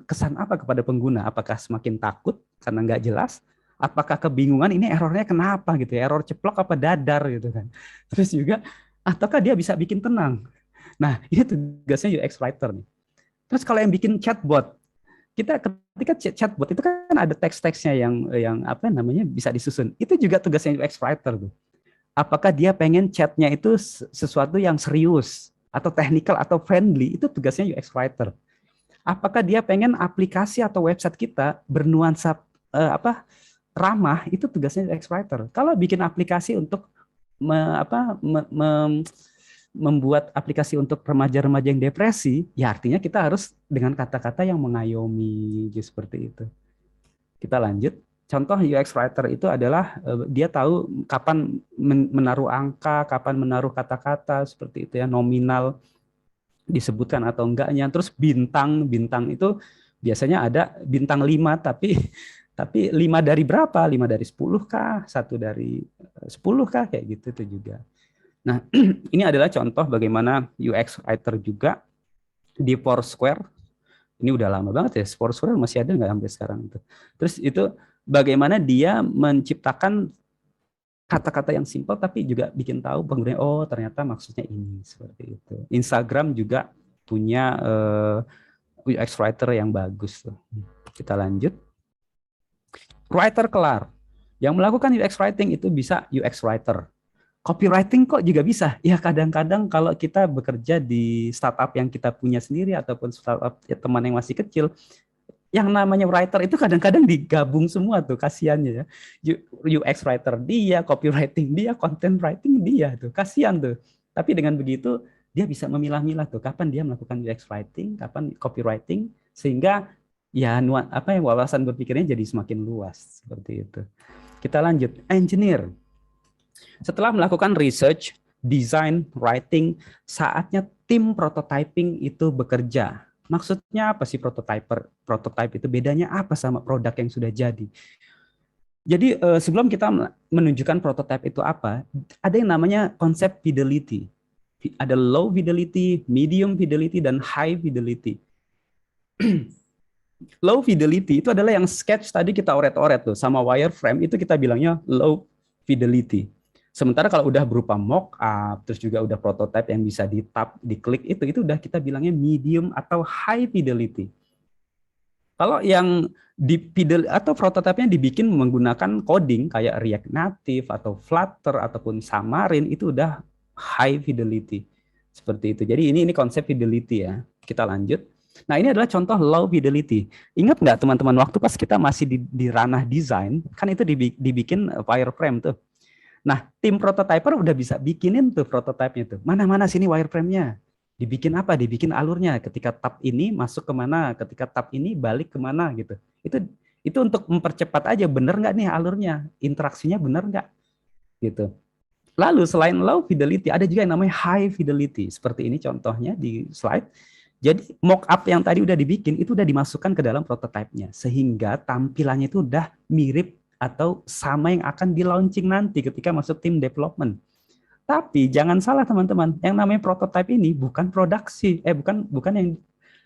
Speaker 2: kesan apa kepada pengguna? Apakah semakin takut karena nggak jelas? Apakah kebingungan ini errornya kenapa gitu ya? Error ceplok apa dadar gitu kan? Terus juga ataukah dia bisa bikin tenang? Nah, ini tugasnya UX writer nih. Terus kalau yang bikin chatbot, kita ketika chatbot itu kan ada teks-teksnya yang bisa disusun. Itu juga tugasnya UX writer tuh. Apakah dia pengen chatnya itu sesuatu yang serius atau technical atau friendly, itu tugasnya UX writer. Apakah dia pengen aplikasi atau website kita bernuansa ramah, itu tugasnya UX writer. Kalau bikin aplikasi untuk membuat aplikasi untuk remaja-remaja yang depresi, ya artinya kita harus dengan kata-kata yang mengayomi, gitu, seperti itu. Kita lanjut. Contoh UX writer itu adalah dia tahu kapan menaruh angka, kapan menaruh kata-kata, seperti itu ya, nominal disebutkan atau enggaknya. Terus bintang itu biasanya ada bintang 5 tapi 5 dari berapa? 5 dari 10 kah? 1 dari 10 kah? Kayak gitu itu juga. Nah, ini adalah contoh bagaimana UX writer juga di Foursquare. Ini udah lama banget ya, Foursquare masih ada nggak sampai sekarang itu. Terus itu bagaimana dia menciptakan kata-kata yang simpel tapi juga bikin tahu pengguna, oh ternyata maksudnya ini, seperti itu. Instagram juga punya UX writer yang bagus tuh. Kita lanjut. Writer kelar. Yang melakukan UX writing itu bisa UX writer. Copywriting kok juga bisa. Ya kadang-kadang kalau kita bekerja di startup yang kita punya sendiri ataupun startup ya, teman yang masih kecil, yang namanya writer itu kadang-kadang digabung semua tuh, kasihannya ya. UX writer dia, copywriting dia, content writing dia tuh, kasihan tuh. Tapi dengan begitu dia bisa memilah-milah tuh kapan dia melakukan UX writing, kapan copywriting, sehingga ya apa ya, wawasan berpikirnya jadi semakin luas seperti itu. Kita lanjut, engineer. Setelah melakukan research, design, writing, saatnya tim prototyping itu bekerja. Maksudnya apa sih prototyper? Prototype itu bedanya apa sama produk yang sudah jadi? Jadi sebelum kita menunjukkan prototype itu apa, ada yang namanya konsep fidelity. Ada low fidelity, medium fidelity, dan high fidelity. Low fidelity itu adalah yang sketch tadi kita oret-oret tuh, sama wireframe itu kita bilangnya low fidelity. Sementara kalau udah berupa mock-up, terus juga udah prototype yang bisa di-tap, diklik, itu udah kita bilangnya medium atau high fidelity. Kalau yang atau prototipenya dibikin menggunakan coding kayak React Native atau Flutter ataupun Xamarin, itu udah high fidelity. Seperti itu. Jadi ini konsep fidelity ya. Kita lanjut. Nah, ini adalah contoh low fidelity. Ingat nggak teman-teman, waktu pas kita masih di ranah desain, kan itu dibikin wireframe tuh. Nah, tim prototyper udah bisa bikinin tuh prototipenya tuh. Mana-mana sini wireframe-nya. Dibikin apa? Dibikin alurnya. Ketika tab ini masuk kemana, ketika tab ini balik kemana gitu. Itu untuk mempercepat aja, bener nggak nih alurnya, interaksinya bener nggak gitu. Lalu selain low fidelity, ada juga yang namanya high fidelity. Seperti ini contohnya di slide. Jadi mock-up yang tadi udah dibikin, itu udah dimasukkan ke dalam prototype-nya. Sehingga tampilannya itu udah mirip atau sama yang akan di-launching nanti ketika masuk tim development. Tapi jangan salah teman-teman, yang namanya prototype ini bukan produksi, bukan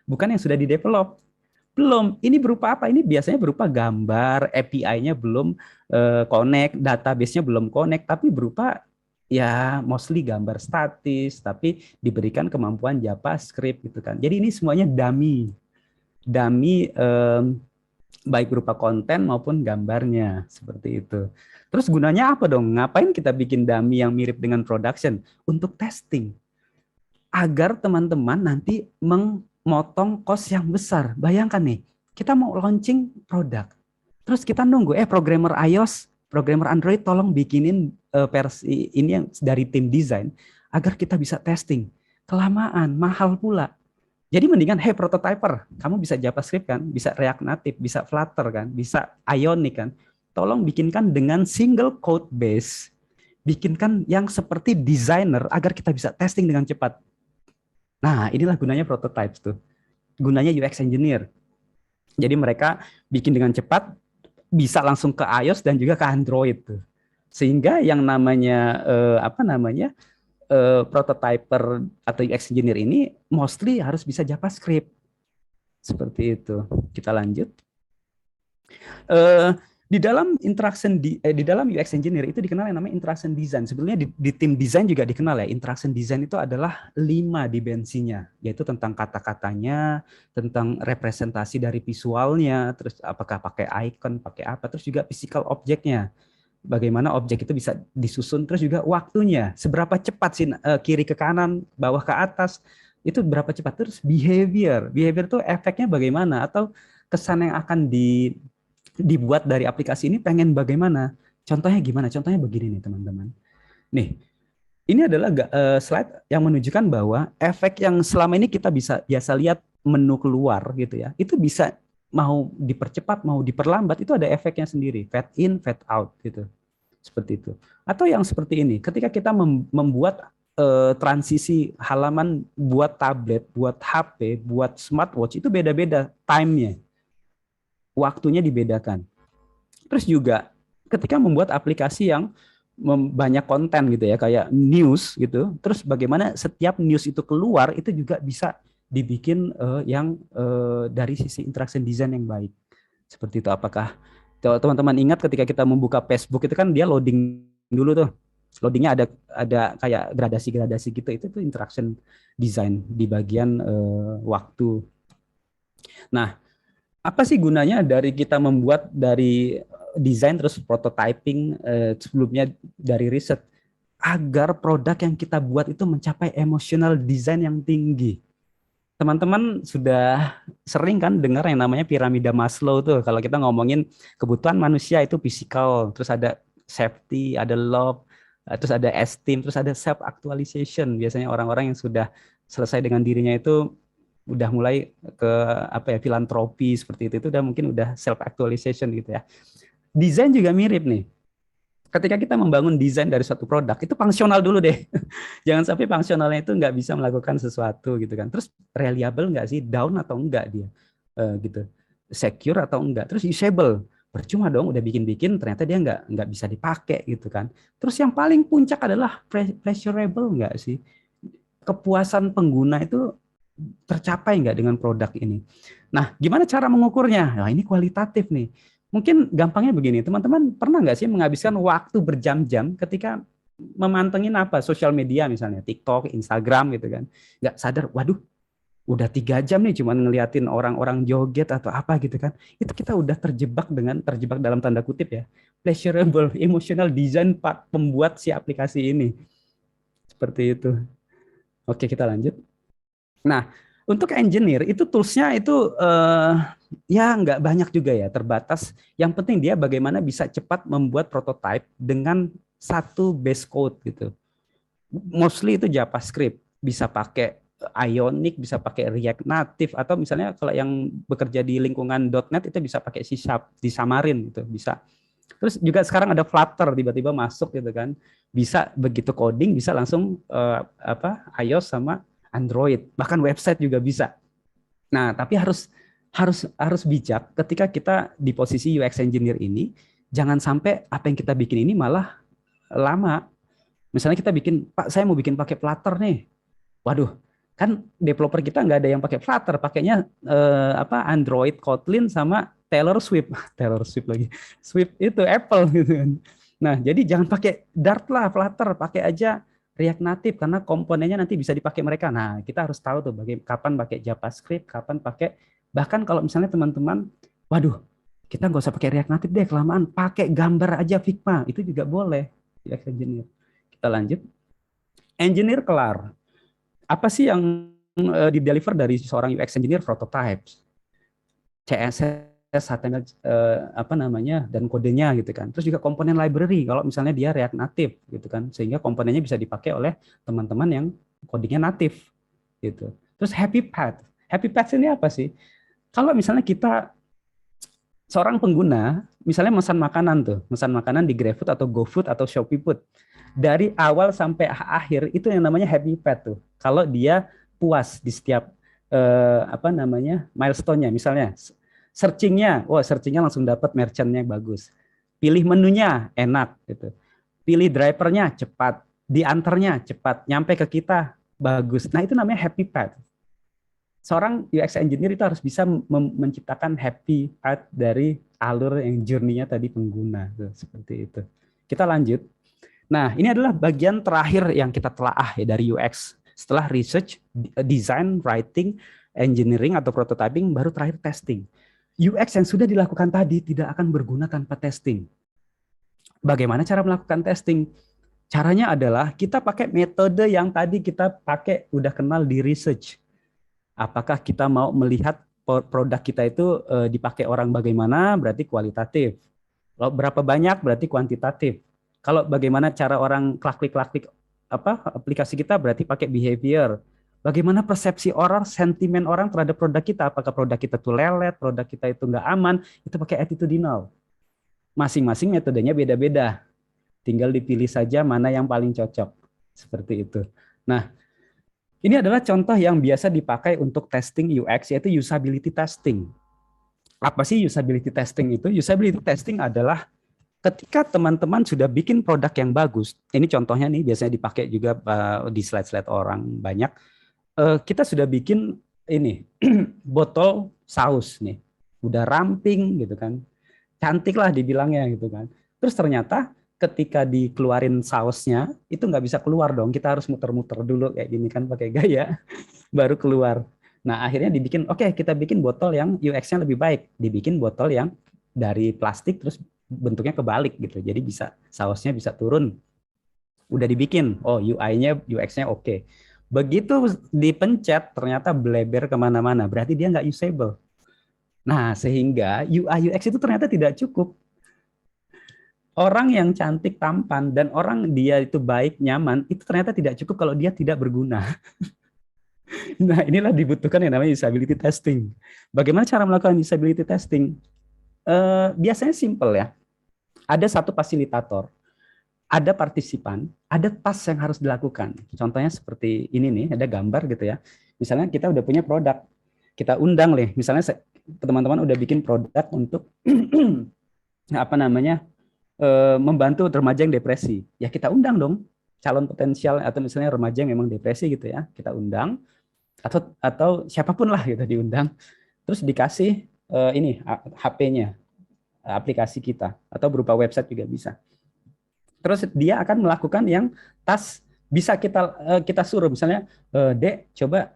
Speaker 2: yang sudah di-develop. Belum, ini berupa apa? Ini biasanya berupa gambar, API-nya belum connect, database-nya belum connect, tapi berupa ya mostly gambar statis, tapi diberikan kemampuan JavaScript gitu kan. Jadi ini semuanya dummy baik berupa konten maupun gambarnya seperti itu. Terus gunanya apa dong? Ngapain kita bikin dummy yang mirip dengan production? Untuk testing. Agar teman-teman nanti memotong cost yang besar. Bayangkan nih, kita mau launching produk. Terus kita nunggu, programmer iOS, programmer Android tolong bikinin versi ini yang dari tim desain agar kita bisa testing. Kelamaan, mahal pula. Jadi mendingan, prototyper, kamu bisa JavaScript kan, bisa React Native, bisa Flutter kan, bisa Ionic kan. Tolong bikinkan dengan single code base, bikinkan yang seperti designer agar kita bisa testing dengan cepat. Nah, inilah gunanya prototypes tuh. Gunanya UX engineer. Jadi mereka bikin dengan cepat, bisa langsung ke iOS dan juga ke Android tuh. Sehingga yang namanya prototyper atau UX engineer ini mostly harus bisa JavaScript. Seperti itu. Kita lanjut. Di dalam di dalam UX engineer itu dikenal yang namanya interaction design. Sebenarnya di tim desain juga dikenal ya. Interaction design itu adalah 5 dimensinya, yaitu tentang kata-katanya, tentang representasi dari visualnya, terus apakah pakai icon, pakai apa, terus juga physical objeknya. Bagaimana objek itu bisa disusun, terus juga waktunya, seberapa cepat sih kiri ke kanan, bawah ke atas, itu berapa cepat, terus behavior itu efeknya bagaimana, atau kesan yang akan dibuat dari aplikasi ini pengen bagaimana, contohnya gimana, contohnya begini nih teman-teman. Nih, ini adalah slide yang menunjukkan bahwa efek yang selama ini kita biasa lihat menu keluar gitu ya, itu bisa mau dipercepat, mau diperlambat, itu ada efeknya sendiri, fade in, fade out gitu. Seperti itu. Atau yang seperti ini, ketika kita membuat transisi halaman buat tablet, buat HP, buat smartwatch, itu beda-beda time-nya. Waktunya dibedakan. Terus juga ketika membuat aplikasi yang banyak konten gitu ya, kayak news gitu, terus bagaimana setiap news itu keluar, itu juga bisa dibikin yang dari sisi interaction design yang baik. Seperti itu. Apakah teman-teman ingat ketika kita membuka Facebook itu kan dia loading dulu tuh. Loadingnya ada kayak gradasi-gradasi gitu. Itu tuh interaction design di bagian waktu. Nah, apa sih gunanya dari kita membuat dari desain terus prototyping, sebelumnya dari riset, agar produk yang kita buat itu mencapai emotional design yang tinggi. Teman-teman sudah sering kan dengar yang namanya piramida Maslow tuh. Kalau kita ngomongin kebutuhan manusia itu physical, terus ada safety, ada love, terus ada esteem, terus ada self actualization. Biasanya orang-orang yang sudah selesai dengan dirinya itu udah mulai ke apa ya, filantropi seperti itu udah mungkin udah self actualization gitu ya. Desain juga mirip nih. Ketika kita membangun desain dari suatu produk, itu fungsional dulu deh. Jangan sampai fungsionalnya itu nggak bisa melakukan sesuatu gitu kan. Terus reliable nggak sih, down atau enggak dia, gitu, secure atau enggak. Terus usable, percuma dong udah bikin-bikin ternyata dia nggak bisa dipakai gitu kan. Terus yang paling puncak adalah pleasurable nggak sih, kepuasan pengguna itu tercapai nggak dengan produk ini. Nah, gimana cara mengukurnya? Nah, ini kualitatif nih. Mungkin gampangnya begini, teman-teman pernah nggak sih menghabiskan waktu berjam-jam ketika memantengin apa, sosial media misalnya, TikTok, Instagram gitu kan. Nggak sadar, waduh, udah 3 jam nih cuman ngeliatin orang-orang joget atau apa gitu kan. Itu kita udah terjebak dalam tanda kutip ya, pleasurable, emotional design pembuat si aplikasi ini. Seperti itu. Oke, kita lanjut. Nah, untuk engineer itu toolsnya itu ya nggak banyak juga ya, terbatas. Yang penting dia bagaimana bisa cepat membuat prototype dengan satu base code gitu. Mostly itu JavaScript, bisa pakai Ionic, bisa pakai React Native, atau misalnya kalau yang bekerja di lingkungan .NET itu bisa pakai C# di Xamarin gitu, bisa. Terus juga sekarang ada Flutter tiba-tiba masuk gitu kan. Bisa begitu coding bisa langsung iOS sama Android, bahkan website juga bisa. Nah, tapi harus bijak ketika kita di posisi UX engineer ini, jangan sampai apa yang kita bikin ini malah lama. Misalnya kita bikin, Pak, saya mau bikin pakai Flutter nih. Waduh, kan developer kita nggak ada yang pakai Flutter, pakainya Android, Kotlin sama Taylor Swift. Taylor Swift lagi. Swift itu Apple gitu kan. Nah, jadi jangan pakai Dart lah, Flutter, pakai aja React Native karena komponennya nanti bisa dipakai mereka. Nah, kita harus tahu tuh kapan pakai JavaScript, kapan pakai, bahkan kalau misalnya teman-teman, waduh, kita nggak usah pakai React Native deh, kelamaan, pakai gambar aja Figma, itu juga boleh. UX engineer. Kita lanjut. Engineer kelar. Apa sih yang di-deliver dari seorang UX engineer? Prototypes, CSS, HTML, apa namanya, dan kodenya gitu kan. Terus juga komponen library kalau misalnya dia React Native gitu kan, sehingga komponennya bisa dipakai oleh teman-teman yang codingnya native gitu. Terus happy path. Happy path ini apa sih? Kalau misalnya kita seorang pengguna misalnya mesan makanan di GrabFood atau GoFood atau ShopeeFood, dari awal sampai akhir itu yang namanya happy path tuh. Kalau dia puas di setiap milestone-nya, misalnya searchingnya langsung dapat merchant-nya bagus, pilih menunya enak gitu, pilih drivernya cepat, diantarnya cepat, nyampe ke kita bagus. Nah itu namanya happy path. Seorang UX engineer itu harus bisa menciptakan happy path dari alur yang journey-nya tadi pengguna tuh, seperti itu. Kita lanjut. Nah, ini adalah bagian terakhir yang kita telaah ya dari UX. Setelah research, design, writing, engineering atau prototyping, baru terakhir testing. UX yang sudah dilakukan tadi tidak akan berguna tanpa testing. Bagaimana cara melakukan testing? Caranya adalah kita pakai metode yang tadi kita pakai, udah kenal di research. Apakah kita mau melihat produk kita itu dipakai orang bagaimana, berarti kualitatif. Kalau berapa banyak, berarti kuantitatif. Kalau bagaimana cara orang klik aplikasi kita, berarti pakai behavior. Bagaimana persepsi orang, sentimen orang terhadap produk kita, apakah produk kita itu lelet, produk kita itu nggak aman, itu pakai attitudinal. Masing-masing metodenya beda-beda. Tinggal dipilih saja mana yang paling cocok. Seperti itu. Nah, ini adalah contoh yang biasa dipakai untuk testing UX, yaitu usability testing. Apa sih usability testing itu? Usability testing adalah ketika teman-teman sudah bikin produk yang bagus, ini contohnya nih biasanya dipakai juga di slide-slide orang banyak. Kita sudah bikin ini botol saus nih, udah ramping gitu kan, cantik lah dibilangnya gitu kan. Terus ternyata ketika dikeluarin sausnya itu nggak bisa keluar dong, kita harus muter-muter dulu kayak gini kan pakai gaya baru keluar. Nah akhirnya dibikin, oke, kita bikin botol yang UX-nya lebih baik, dibikin botol yang dari plastik terus bentuknya kebalik gitu. Jadi bisa sausnya bisa turun. Udah dibikin, oh UI-nya, UX-nya oke. Begitu dipencet, ternyata bleber kemana-mana. Berarti dia nggak usable. Nah, sehingga UI UX itu ternyata tidak cukup. Orang yang cantik, tampan, dan orang dia itu baik, nyaman, itu ternyata tidak cukup kalau dia tidak berguna. Nah, inilah dibutuhkan yang namanya usability testing. Bagaimana cara melakukan usability testing? Biasanya simple ya. Ada satu fasilitator, ada partisipan, ada task yang harus dilakukan. Contohnya seperti ini nih, ada gambar gitu ya. Misalnya kita udah punya produk, kita undang nih. Misalnya teman-teman udah bikin produk untuk apa namanya, membantu remaja yang depresi. Ya kita undang dong calon potensial atau misalnya remaja yang memang depresi gitu ya. Kita undang atau siapapun lah gitu diundang. Terus dikasih ini HP-nya, aplikasi kita atau berupa website juga bisa. Terus dia akan melakukan yang task bisa kita suruh misalnya Dek coba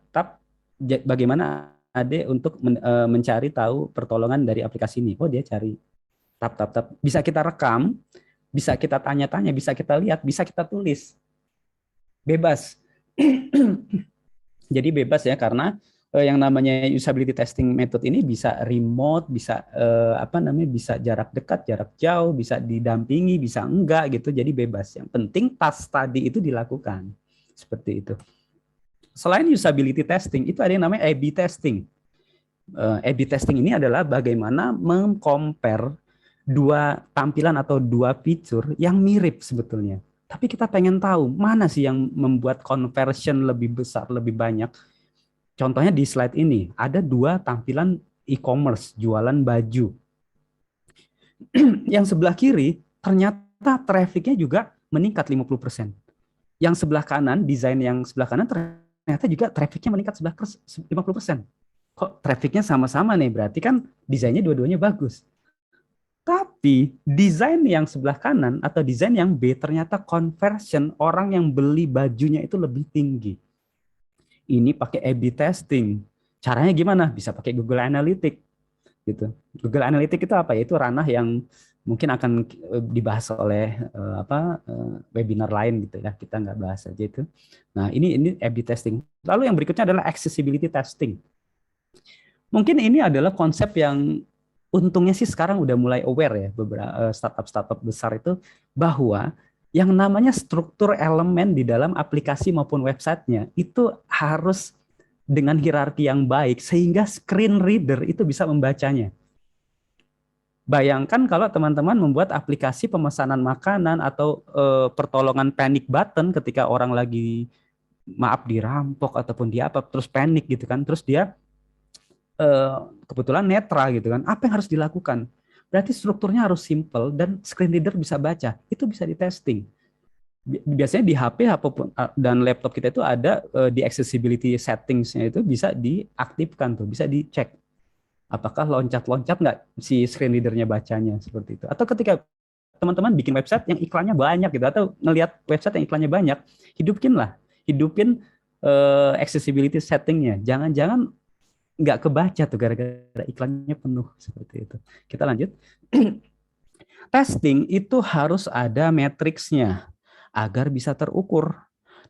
Speaker 2: bagaimana Ade untuk mencari tahu pertolongan dari aplikasi ini. Oh dia cari tap. Bisa kita rekam, bisa kita tanya-tanya, bisa kita lihat, bisa kita tulis. Bebas. Jadi bebas ya karena yang namanya usability testing method ini bisa remote, bisa bisa jarak dekat, jarak jauh, bisa didampingi, bisa enggak gitu. Jadi bebas. Yang penting task tadi itu dilakukan. Seperti itu. Selain usability testing, itu ada yang namanya A/B testing. A/B testing ini adalah bagaimana mengcompare dua tampilan atau dua fitur yang mirip sebetulnya. Tapi kita pengen tahu mana sih yang membuat conversion lebih besar, lebih banyak. Contohnya di slide ini, ada dua tampilan e-commerce, jualan baju. Yang sebelah kiri, ternyata trafficnya juga meningkat 50%. Yang sebelah kanan, desain yang sebelah kanan ternyata juga trafficnya meningkat 50%. Kok trafficnya sama-sama nih, berarti kan desainnya dua-duanya bagus. Tapi desain yang sebelah kanan atau desain yang B ternyata conversion orang yang beli bajunya itu lebih tinggi. Ini pakai A/B testing. Caranya gimana? Bisa pakai Google Analytics gitu. Google Analytics itu apa ya? Itu ranah yang mungkin akan dibahas oleh webinar lain gitu ya. Kita nggak bahas aja itu. Nah, ini A/B testing. Lalu yang berikutnya adalah accessibility testing. Mungkin ini adalah konsep yang untungnya sih sekarang udah mulai aware ya beberapa startup besar itu bahwa yang namanya struktur elemen di dalam aplikasi maupun websitenya itu harus dengan hierarki yang baik sehingga screen reader itu bisa membacanya. Bayangkan kalau teman-teman membuat aplikasi pemesanan makanan atau pertolongan panic button ketika orang lagi maaf dirampok ataupun dia apa terus panik gitu kan, terus dia kebetulan netra gitu kan, apa yang harus dilakukan? Berarti strukturnya harus simple dan screen reader bisa baca, itu bisa di testing. Biasanya di HP dan laptop kita itu ada di accessibility settings-nya itu bisa diaktifkan tuh, bisa dicek apakah loncat-loncat nggak si screen reader-nya bacanya seperti itu. Atau ketika teman-teman bikin website yang iklannya banyak gitu atau ngelihat website yang iklannya banyak, hidupin accessibility setting-nya. Jangan-jangan nggak kebaca tuh gara-gara iklannya penuh seperti itu. Kita lanjut. Testing itu harus ada matriksnya agar bisa terukur.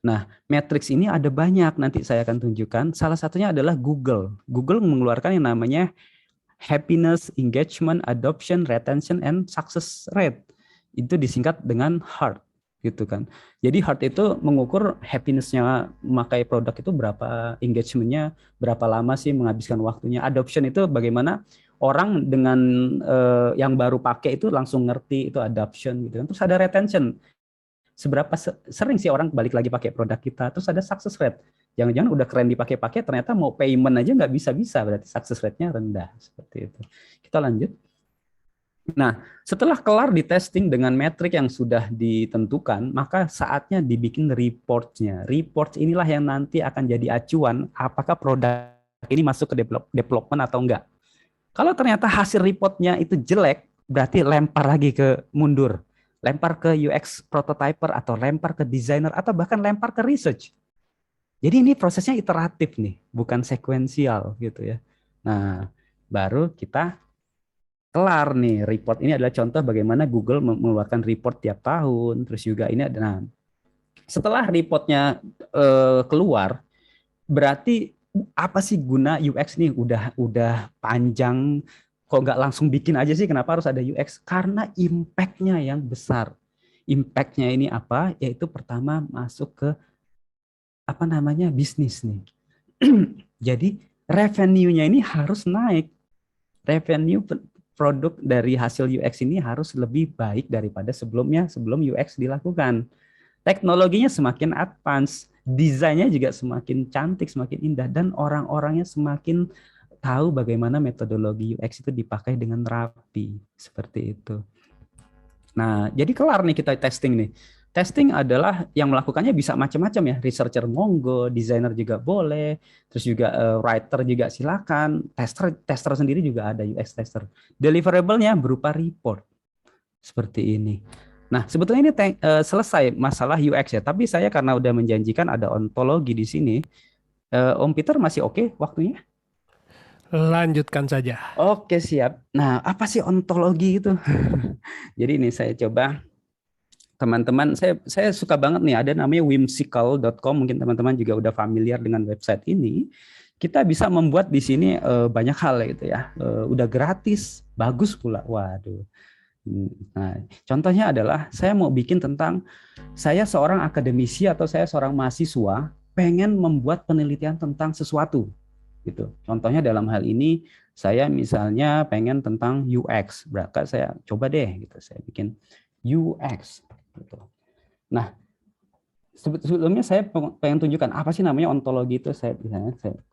Speaker 2: Nah, matriks ini ada banyak, nanti saya akan tunjukkan. Salah satunya adalah Google. Google mengeluarkan yang namanya happiness, engagement, adoption, retention, and success rate. Itu disingkat dengan HEART. Gitu kan. Jadi heart itu mengukur happiness-nya memakai produk itu berapa, engagement-nya berapa lama sih menghabiskan waktunya. Adoption itu bagaimana orang dengan yang baru pakai itu langsung ngerti itu adoption gitu kan. Terus ada retention. Seberapa sering sih orang balik lagi pakai produk kita. Terus ada success rate. Jangan-jangan udah keren dipakai-pakai ternyata mau payment aja nggak bisa-bisa, berarti success rate-nya rendah seperti itu. Kita lanjut. Nah, setelah kelar di testing dengan metrik yang sudah ditentukan, maka saatnya dibikin report-nya. Report inilah yang nanti akan jadi acuan apakah produk ini masuk ke development atau enggak. Kalau ternyata hasil report-nya itu jelek, berarti lempar lagi ke mundur. Lempar ke UX prototyper atau lempar ke designer atau bahkan lempar ke research. Jadi ini prosesnya iteratif nih, bukan sekuensial gitu ya. Nah, baru kita kelar nih report. Ini adalah contoh bagaimana Google mengeluarkan report tiap tahun. Terus juga ini ada, nah, setelah reportnya keluar, berarti apa sih guna UX nih? Udah panjang, kok nggak langsung bikin aja sih? Kenapa harus ada UX? Karena impact-nya yang besar. Impact-nya ini apa? Yaitu pertama masuk ke apa namanya bisnis nih. Jadi revenue-nya ini harus naik. Revenue produk dari hasil UX ini harus lebih baik daripada sebelumnya sebelum UX dilakukan. Teknologinya semakin advance, desainnya juga semakin cantik, semakin indah, dan orang-orangnya semakin tahu bagaimana metodologi UX itu dipakai dengan rapi, seperti itu. Nah, jadi kelar nih kita testing nih. Testing adalah yang melakukannya bisa macam-macam ya, researcher monggo, designer juga boleh, terus juga writer juga silakan, tester sendiri juga ada UX tester. Deliverable-nya berupa report seperti ini. Nah, sebetulnya ini selesai masalah UX ya, tapi saya karena udah menjanjikan ada ontologi di sini, Om Peter masih oke waktunya?
Speaker 1: Lanjutkan saja.
Speaker 2: Oke, siap. Nah, apa sih ontologi itu? Jadi ini saya coba teman-teman, saya suka banget nih, ada namanya whimsical.com, mungkin teman-teman juga udah familiar dengan website ini. Kita bisa membuat di sini banyak hal gitu ya. Udah gratis, bagus pula. Waduh. Nah, contohnya adalah saya mau bikin tentang saya seorang akademisi atau saya seorang mahasiswa pengen membuat penelitian tentang sesuatu gitu. Contohnya dalam hal ini saya misalnya pengen tentang UX, berarti saya coba deh gitu, saya bikin UX gitu. Nah, sebelumnya saya pengen tunjukkan apa sih namanya ontologi itu. Saya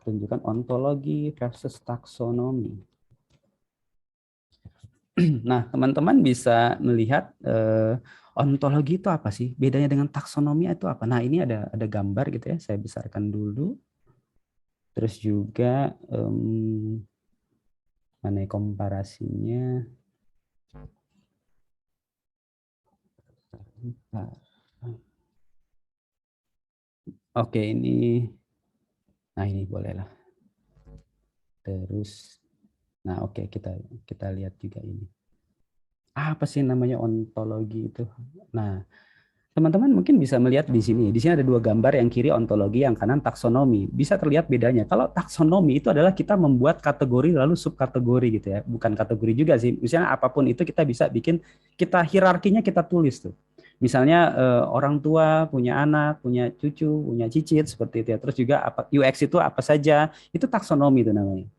Speaker 2: tunjukkan ontologi versus taksonomi. Nah, teman-teman bisa melihat ontologi itu apa sih? Bedanya dengan taksonomi itu apa? Nah, ini ada gambar gitu ya. Saya besarkan dulu. Terus juga mana komparasinya? Oke, ini. Nah, ini bolehlah. Terus, nah oke, kita lihat juga ini. Apa sih namanya ontologi itu? Nah, teman-teman mungkin bisa melihat di sini. Di sini ada dua gambar, yang kiri ontologi, yang kanan taksonomi. Bisa terlihat bedanya. Kalau taksonomi itu adalah kita membuat kategori lalu subkategori gitu ya. Bukan kategori juga sih. Misalnya apapun itu kita bisa bikin, kita hierarkinya kita tulis tuh. Misalnya orang tua punya anak, punya cucu, punya cicit seperti itu ya. Terus juga apa UX itu apa saja, itu taksonomi itu namanya.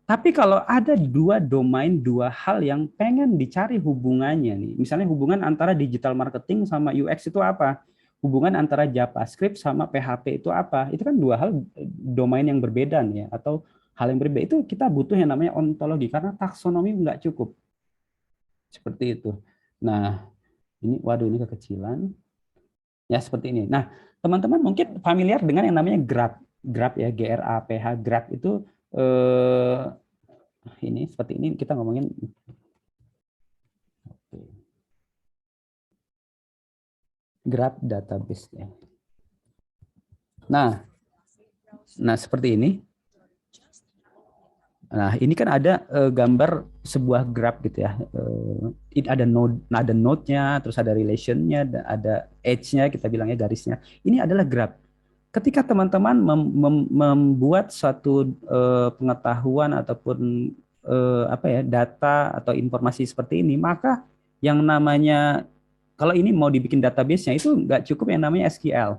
Speaker 2: Tapi kalau ada dua domain, dua hal yang pengen dicari hubungannya nih, misalnya hubungan antara digital marketing sama UX itu apa? Hubungan antara JavaScript sama PHP itu apa? Itu kan dua hal domain yang berbeda nih ya, atau hal yang berbeda. Itu kita butuh yang namanya ontologi, karena taksonomi nggak cukup. Seperti itu. Nah, ini, waduh, ini kekecilan. Ya, seperti ini. Nah, teman-teman mungkin familiar dengan yang namanya graph. Graph ya, GRAPH. Graph itu ini seperti ini kita ngomongin graph database ya. Nah seperti ini. Nah ini kan ada gambar sebuah graph gitu ya. Ini ada node-nya, terus ada relation-nya, ada edge-nya, kita bilangnya garisnya. Ini adalah graph. Ketika teman-teman membuat suatu pengetahuan ataupun apa ya, data atau informasi seperti ini, maka yang namanya, kalau ini mau dibikin database-nya itu nggak cukup yang namanya SQL.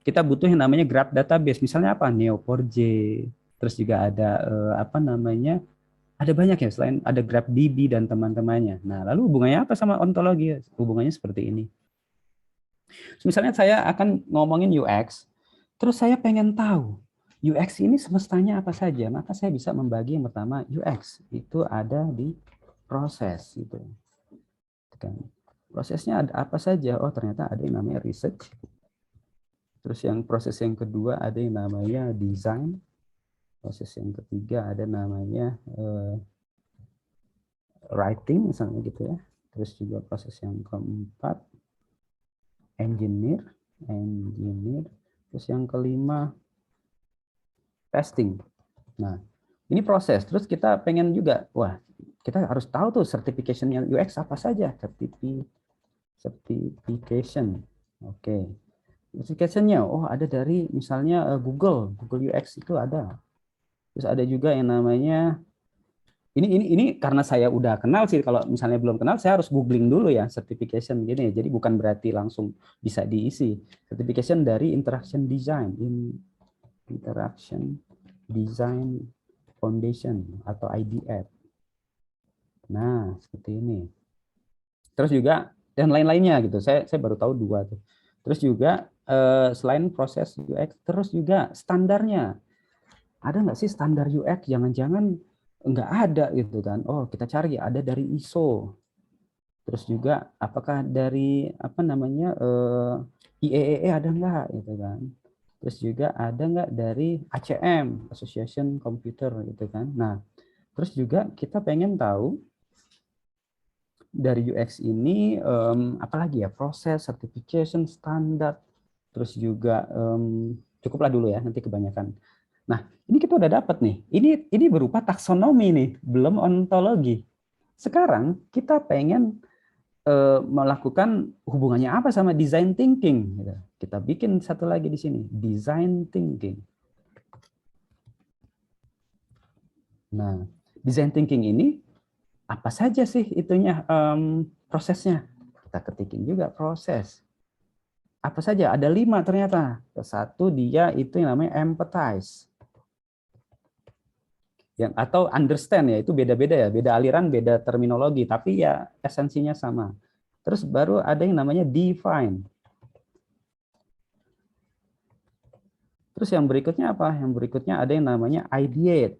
Speaker 2: Kita butuh yang namanya graph database. Misalnya apa? Neo4j. Terus juga ada apa namanya? Ada banyak ya, selain ada GraphDB dan teman-temannya. Nah, lalu hubungannya apa sama ontologi? Hubungannya seperti ini. Misalnya saya akan ngomongin UX, terus saya pengen tahu UX ini semestanya apa saja, maka saya bisa membagi yang pertama UX itu ada di proses gitu. Prosesnya ada apa saja? Oh, ternyata ada yang namanya research. Terus yang proses yang kedua ada yang namanya design. Proses yang ketiga ada namanya writing misalnya gitu ya. Terus juga proses yang keempat engineer. Terus yang kelima testing. Nah, ini proses. Terus kita pengen juga, wah, kita harus tahu tuh certification-nya UX apa saja. Certification. Oke. Certification-nya, oh ada dari misalnya Google UX itu ada. Terus ada juga yang namanya ini karena saya udah kenal sih. Kalau misalnya belum kenal, saya harus googling dulu ya certification gini. Jadi bukan berarti langsung bisa diisi. Certification dari Interaction Design, Interaction Design Foundation atau IDF. Nah, seperti ini. Terus juga dan lain-lainnya gitu. Saya baru tahu 2 tuh. Terus juga selain proses UX, terus juga standarnya. Ada nggak sih standar UX? Jangan-jangan nggak ada gitu kan. Oh, kita cari ada dari ISO. Terus juga apakah dari apa namanya IEEE ada nggak gitu kan. Terus juga ada nggak dari ACM, Association Computer gitu kan. Nah, terus juga kita pengen tahu dari UX ini apalagi ya, proses, certification, standar, terus juga cukuplah dulu ya, nanti kebanyakan. Nah, ini kita udah dapat nih. Ini berupa taksonomi nih, belum ontologi. Sekarang kita pengen melakukan hubungannya apa sama design thinking. Gitu. Kita bikin satu lagi di sini, design thinking. Nah, design thinking ini apa saja sih itunya prosesnya? Kita ketikin juga proses. Apa saja? Ada 5 ternyata. Satu dia itu yang namanya empathize. Yang atau understand ya, itu beda-beda ya, beda aliran, beda terminologi, tapi ya esensinya sama. Terus baru ada yang namanya define. Terus yang berikutnya apa? Yang berikutnya ada yang namanya ideate.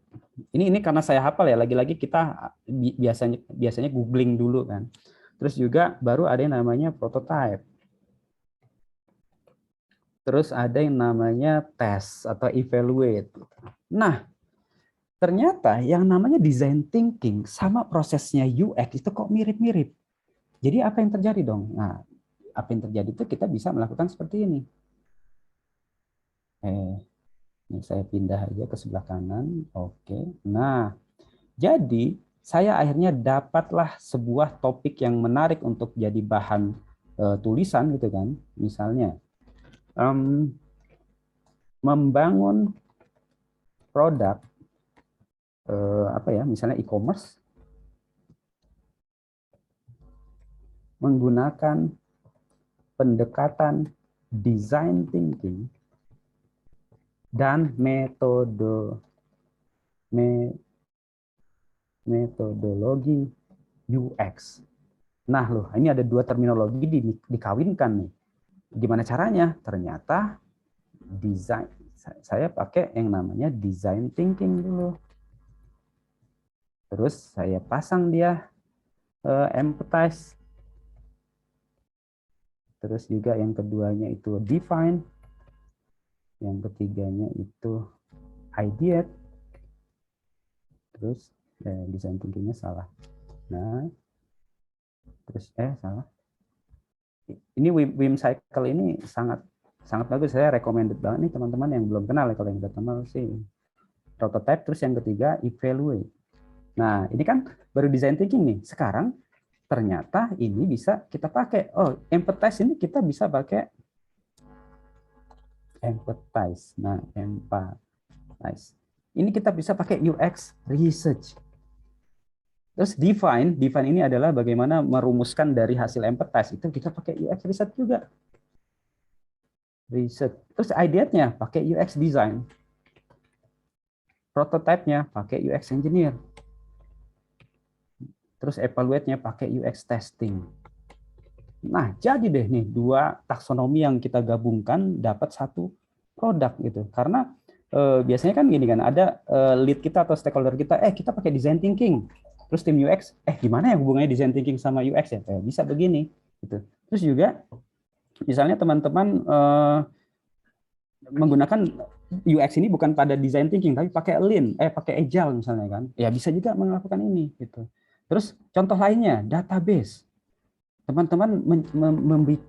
Speaker 2: Ini karena saya hafal ya, lagi-lagi kita biasanya googling dulu kan. Terus juga baru ada yang namanya prototype. Terus ada yang namanya test atau evaluate. Nah, ternyata yang namanya design thinking sama prosesnya UX itu kok mirip-mirip. Jadi apa yang terjadi dong? Nah, apa yang terjadi itu kita bisa melakukan seperti ini. Ini saya pindah aja ke sebelah kanan. Oke. Nah, jadi saya akhirnya dapatlah sebuah topik yang menarik untuk jadi bahan tulisan gitu kan. Misalnya membangun produk apa ya, misalnya e-commerce menggunakan pendekatan design thinking dan metodologi UX. Nah, loh, ini ada 2 terminologi dikawinkan nih. Gimana caranya? Ternyata design saya pakai yang namanya design thinking dulu. Terus saya pasang dia empathize. Terus juga yang keduanya itu define. Yang ketiganya itu ideate. Terus design thinkingnya salah. Nah, terus salah. Ini Wim Cycle ini sangat bagus. Saya recommended banget nih teman-teman yang belum kenal ya. Kalau yang udah kenal sih prototype. Terus yang ketiga evaluate. Nah, ini kan baru design thinking nih. Sekarang ternyata ini bisa kita pakai. Oh, empathize ini kita bisa pakai empathize. Nah, empathize. Ini kita bisa pakai UX research. Terus define ini adalah bagaimana merumuskan dari hasil empathize. Itu kita pakai UX research juga. Research. Terus ideate-nya pakai UX design. Prototype-nya pakai UX engineer. Terus evaluate-nya pakai UX testing. Nah, jadi deh nih 2 taksonomi yang kita gabungkan dapat satu produk gitu. Karena biasanya kan gini kan, ada lead kita atau stakeholder kita, kita pakai design thinking. Terus tim UX, gimana ya hubungannya design thinking sama UX ya? Bisa begini gitu. Terus juga misalnya teman-teman menggunakan UX ini bukan pada design thinking tapi pakai lean, pakai agile misalnya kan. Ya bisa juga melakukan ini gitu. Terus contoh lainnya database. Teman-teman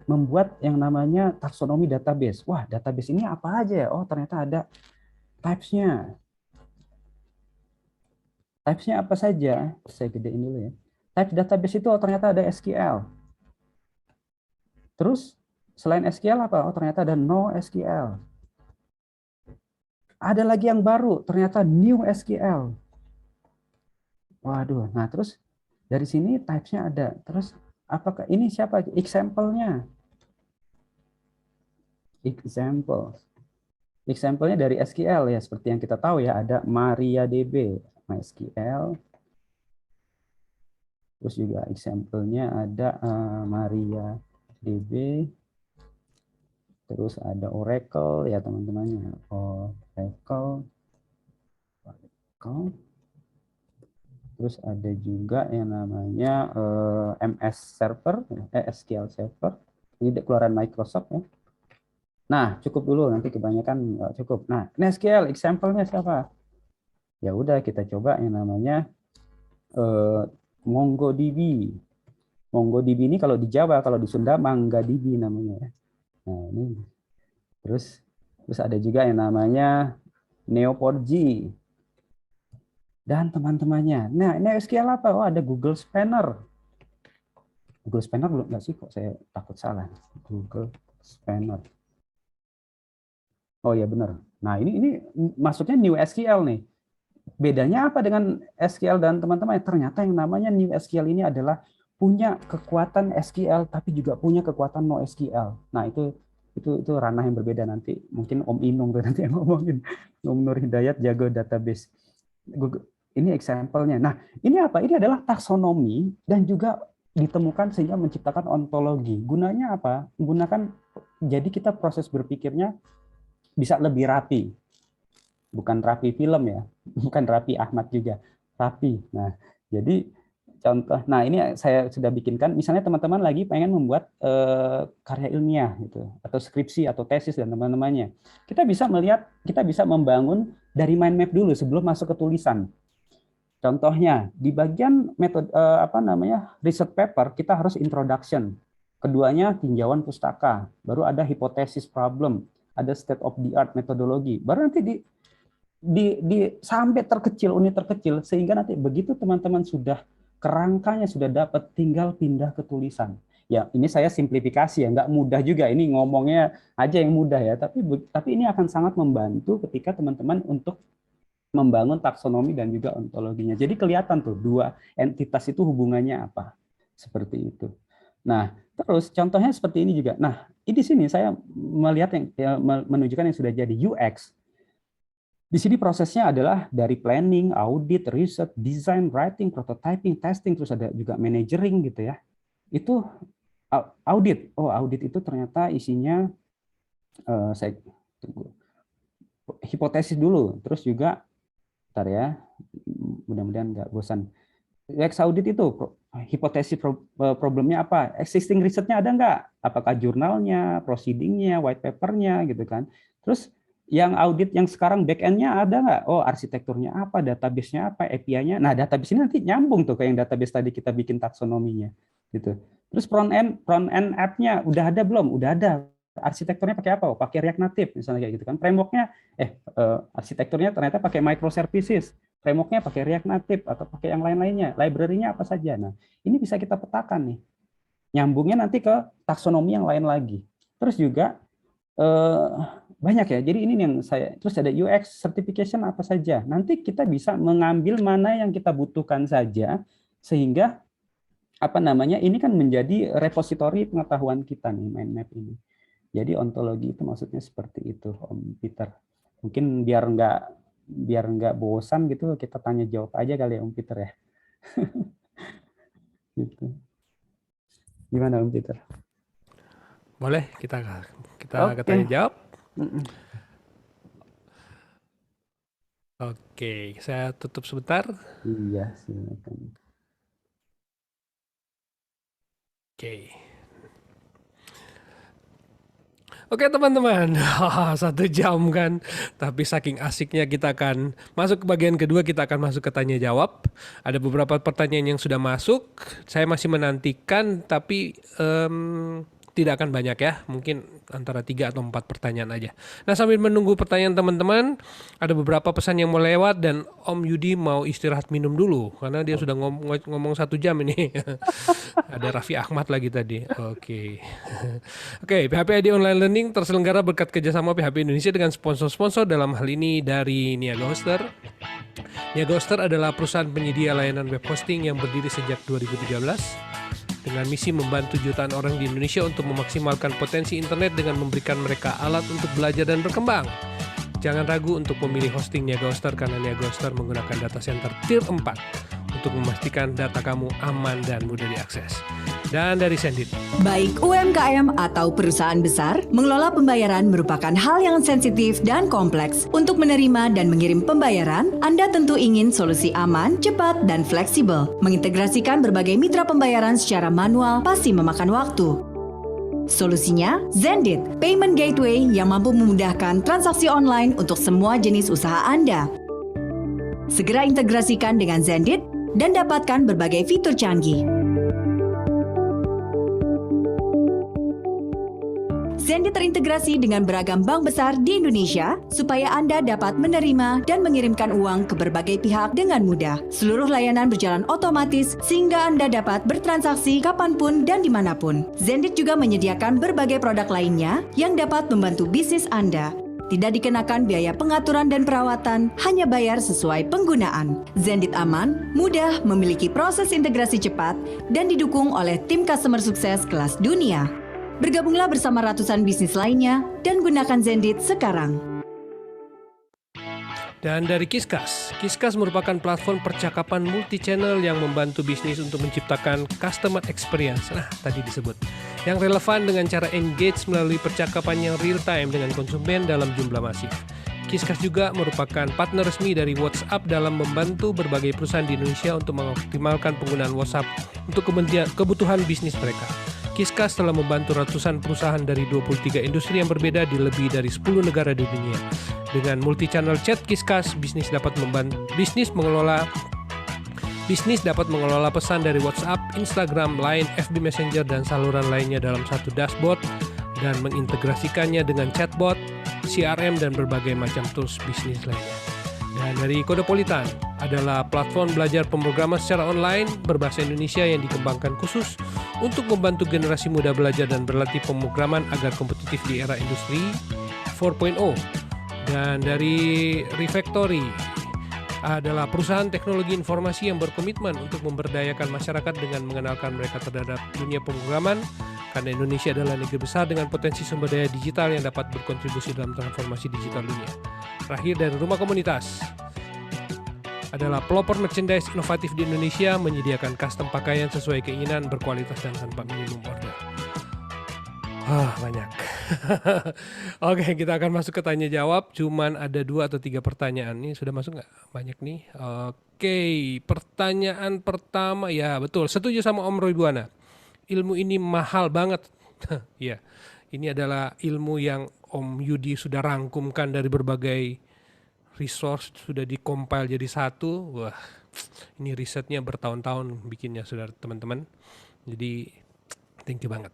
Speaker 2: membuat yang namanya taksonomi database. Wah, database ini apa aja ya? Oh, ternyata ada types-nya. Types-nya apa saja? Saya gedein dulu ya. Type database itu ternyata ada SQL. Terus selain SQL apa? Oh, ternyata ada NoSQL. Ada lagi yang baru, ternyata New SQL. Waduh, nah terus dari sini types-nya ada. Terus apakah ini siapa? Example-nya. Example. Example-nya dari SQL ya, seperti yang kita tahu ya, ada MariaDB, MySQL. Terus juga example-nya ada MariaDB. Terus ada Oracle ya teman-temannya. Oracle. Terus ada juga yang namanya MS Server, SQL Server. Ini keluaran Microsoft ya. Nah, cukup dulu, nanti kebanyakan nggak cukup. Nah, ini SQL, example-nya siapa? Ya udah, kita coba yang namanya MongoDB. MongoDB ini kalau di Jawa, kalau di Sunda ManggaDB namanya. Nah, ini. Terus ada juga yang namanya Neo4j. Dan teman-temannya. Nah, ini SQL apa? Oh, ada Google Spanner. Google Spanner belum nggak sih? Kok saya takut salah. Google Spanner. Oh ya benar. Nah, ini maksudnya New SQL nih. Bedanya apa dengan SQL dan teman-teman? Ternyata yang namanya New SQL ini adalah punya kekuatan SQL tapi juga punya kekuatan NoSQL. Nah, itu ranah yang berbeda nanti. Mungkin Om Inung tuh nanti yang ngomongin. Om Nur Hidayat jago database. Ini example-nya. Nah, ini apa? Ini adalah taksonomi dan juga ditemukan sehingga menciptakan ontologi. Gunanya apa? Gunakan jadi kita proses berpikirnya bisa lebih rapi. Bukan rapi film ya, bukan rapi Ahmad juga, rapi. Nah, jadi contoh, nah ini saya sudah bikinkan. Misalnya teman-teman lagi pengen membuat karya ilmiah gitu, atau skripsi atau tesis dan teman-temannya. Kita bisa melihat, kita bisa membangun dari mind map dulu sebelum masuk ke tulisan. Contohnya di bagian metode research paper kita harus introduction. Keduanya tinjauan pustaka, baru ada hipotesis problem, ada state of the art metodologi. Baru nanti sampai terkecil, unit terkecil, sehingga nanti begitu teman-teman sudah kerangkanya sudah dapat, tinggal pindah ke tulisan. Ya, ini saya simplifikasi ya, nggak mudah juga. Ini ngomongnya aja yang mudah ya, tapi ini akan sangat membantu ketika teman-teman untuk membangun taksonomi dan juga ontologinya. Jadi kelihatan tuh dua entitas itu hubungannya apa. Seperti itu. Nah, terus contohnya seperti ini juga. Nah, di sini saya melihat yang menunjukkan yang sudah jadi UX. Di sini prosesnya adalah dari planning, audit, research, design, writing, prototyping, testing, terus ada juga managering gitu ya. Itu audit. Oh, audit itu ternyata isinya saya tunggu. Hipotesis dulu, terus juga bentar ya, mudah-mudahan nggak bosan. UX audit itu hipotesis problemnya apa? Existing research-nya ada nggak? Apakah jurnalnya, proceeding-nya, white paper-nya gitu kan? Terus yang audit yang sekarang back-end-nya ada nggak? Oh, arsitekturnya apa, database-nya apa, API-nya. Nah, database ini nanti nyambung tuh ke yang database tadi kita bikin taksonominya gitu. Terus front-end app-nya udah ada belum? Udah ada. Arsitekturnya pakai apa? Oh, pakai React Native misalnya kayak gitu kan. Framework-nya arsitekturnya ternyata pakai microservices. Framework-nya pakai React Native atau pakai yang lain-lainnya. Library-nya apa saja. Nah, ini bisa kita petakan nih. Nyambungnya nanti ke taksonomi yang lain lagi. Terus juga banyak ya. Jadi ini yang saya, terus ada UX certification apa saja. Nanti kita bisa mengambil mana yang kita butuhkan saja sehingga apa namanya ini kan menjadi repositori pengetahuan kita nih mind map ini. Jadi ontologi itu maksudnya seperti itu, Om Peter. Mungkin biar nggak bosan gitu kita tanya jawab aja kali ya Om Peter ya. Gitu. Gimana Om Peter?
Speaker 1: Boleh kita
Speaker 2: Oke.
Speaker 1: tanya jawab. Oke, saya tutup sebentar.
Speaker 2: Iya, silakan.
Speaker 1: Oke. Oke teman-teman, 1 jam kan. Tapi saking asiknya kita akan masuk ke bagian kedua, kita akan masuk ke tanya jawab. Ada beberapa pertanyaan yang sudah masuk. Saya masih menantikan, tapi tidak akan banyak ya, mungkin antara 3 atau 4 pertanyaan aja. Nah, sambil menunggu pertanyaan teman-teman, ada beberapa pesan yang mau lewat dan Om Yudi mau istirahat minum dulu karena dia sudah ngomong 1 jam ini. Ada Raffi Ahmad lagi tadi. Oke. Oke, PHP ID Online Learning terselenggara berkat kerjasama PHP Indonesia dengan sponsor-sponsor, dalam hal ini dari Niaga Hoster. Niaga Hoster adalah perusahaan penyedia layanan web hosting yang berdiri sejak 2013 dengan misi membantu jutaan orang di Indonesia untuk memaksimalkan potensi internet dengan memberikan mereka alat untuk belajar dan berkembang. Jangan ragu untuk memilih hosting Niaga Hoster karena Niaga Hoster menggunakan data center tier 4 untuk memastikan data kamu aman dan mudah diakses. Dan dari Sendit.
Speaker 3: Baik UMKM atau perusahaan besar, mengelola pembayaran merupakan hal yang sensitif dan kompleks. Untuk menerima dan mengirim pembayaran, Anda tentu ingin solusi aman, cepat, dan fleksibel. Mengintegrasikan berbagai mitra pembayaran secara manual pasti memakan waktu. Solusinya, Zendit, payment gateway yang mampu memudahkan transaksi online untuk semua jenis usaha Anda. Segera integrasikan dengan Zendit dan dapatkan berbagai fitur canggih. Zendit terintegrasi dengan beragam bank besar di Indonesia supaya Anda dapat menerima dan mengirimkan uang ke berbagai pihak dengan mudah. Seluruh layanan berjalan otomatis sehingga Anda dapat bertransaksi kapanpun dan dimanapun. Zendit juga menyediakan berbagai produk lainnya yang dapat membantu bisnis Anda. Tidak dikenakan biaya pengaturan dan perawatan, hanya bayar sesuai penggunaan. Zendit aman, mudah, memiliki proses integrasi cepat, dan didukung oleh tim customer sukses kelas dunia. Bergabunglah bersama ratusan bisnis lainnya dan gunakan Zendit sekarang.
Speaker 1: Dan dari Kiskas. Kiskas merupakan platform percakapan multi-channel yang membantu bisnis untuk menciptakan customer experience. Nah, tadi disebut. Yang relevan dengan cara engage melalui percakapan yang real time dengan konsumen dalam jumlah masif. Kiskas juga merupakan partner resmi dari WhatsApp dalam membantu berbagai perusahaan di Indonesia untuk mengoptimalkan penggunaan WhatsApp untuk kebutuhan bisnis mereka. Kiskas telah membantu ratusan perusahaan dari 23 industri yang berbeda di lebih dari 10 negara di dunia. Dengan multi-channel chat Kiskas, bisnis dapat mengelola pesan dari WhatsApp, Instagram, Line, FB Messenger, dan saluran lainnya dalam satu dashboard dan mengintegrasikannya dengan chatbot, CRM, dan berbagai macam tools bisnis lainnya. Dan dari Kodepolitan adalah platform belajar pemrograman secara online berbahasa Indonesia yang dikembangkan khusus untuk membantu generasi muda belajar dan berlatih pemrograman agar kompetitif di era industri 4.0. Dan dari Refactory adalah perusahaan teknologi informasi yang berkomitmen untuk memberdayakan masyarakat dengan mengenalkan mereka terhadap dunia pemrograman, karena Indonesia adalah negeri besar dengan potensi sumber daya digital yang dapat berkontribusi dalam transformasi digital dunia. Terakhir dari Rumah Komunitas adalah pelopor merchandise inovatif di Indonesia, menyediakan custom pakaian sesuai keinginan, berkualitas dan tanpa minimum order. Banyak. Oke, kita akan masuk ke tanya jawab. Cuman ada 2 atau 3 pertanyaan. Ini sudah masuk nggak? Banyak nih. Oke, pertanyaan pertama. Ya betul, setuju sama Om Roy Buana. Ilmu ini mahal banget. Ya, ini adalah ilmu yang Om Yudi sudah rangkumkan dari berbagai resource, sudah dikompil jadi satu. Wah, ini risetnya bertahun-tahun bikinnya, saudara teman-teman. Jadi thank you banget.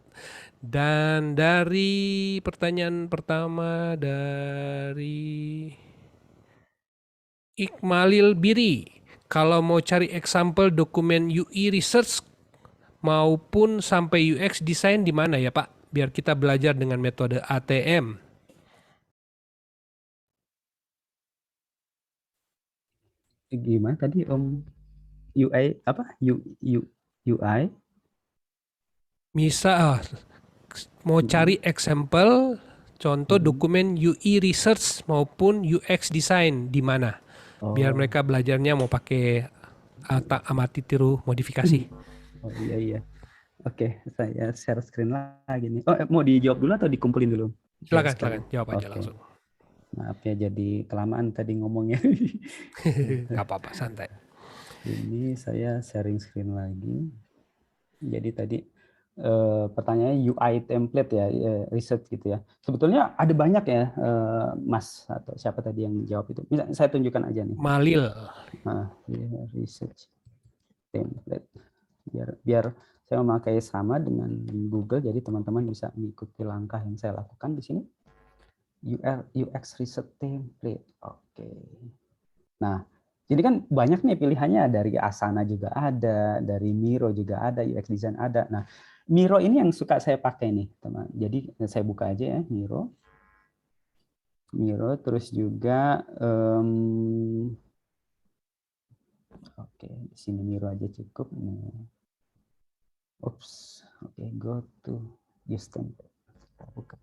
Speaker 1: Dan dari pertanyaan pertama dari Ikmalil Biri, kalau mau cari example dokumen UI research maupun sampai UX design di mana ya Pak? Biar kita belajar dengan metode ATM.
Speaker 2: Gimana tadi Om? UI apa? UI?
Speaker 1: Misal mau cari example contoh dokumen UI research maupun UX design di mana? Biar mereka belajarnya mau pakai amati tiru modifikasi.
Speaker 2: Oh iya. Oke, saya share screen lagi nih. Mau dijawab dulu atau dikumpulin dulu?
Speaker 1: Silakan jawab aja langsung.
Speaker 2: Maaf ya, jadi kelamaan tadi ngomongnya.
Speaker 1: Gak apa-apa, santai.
Speaker 2: Ini saya sharing screen lagi. Jadi tadi pertanyaannya UI template ya, research gitu ya. Sebetulnya ada banyak ya, Mas atau siapa tadi yang jawab itu. Bisa saya tunjukkan aja nih.
Speaker 1: Malil.
Speaker 2: Research template. Biar Saya memakai sama dengan Google, jadi teman-teman bisa mengikuti langkah yang saya lakukan di sini. UX Research Template. Oke. Nah, jadi kan banyak nih pilihannya, dari Asana juga ada, dari Miro juga ada, UX Design ada. Nah, Miro ini yang suka saya pakai nih, teman. Jadi saya buka aja ya Miro. Miro, terus juga oke, di sini Miro aja cukup. Oops, oke, go to use template. Buka.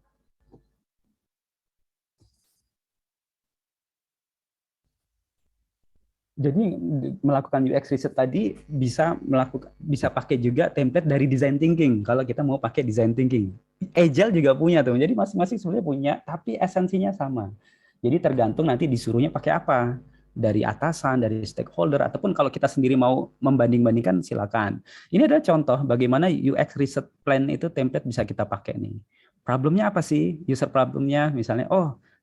Speaker 2: Jadi melakukan UX research tadi bisa pakai juga template dari design thinking kalau kita mau pakai design thinking. Agile juga punya tuh. Jadi masing-masing sebenarnya punya, tapi esensinya sama. Jadi tergantung nanti disuruhnya pakai apa. Dari atasan, dari stakeholder, ataupun kalau kita sendiri mau membanding-bandingkan silakan. Ini adalah contoh bagaimana UX research plan itu template bisa kita pakai nih. Problemnya apa sih? User problemnya misalnya,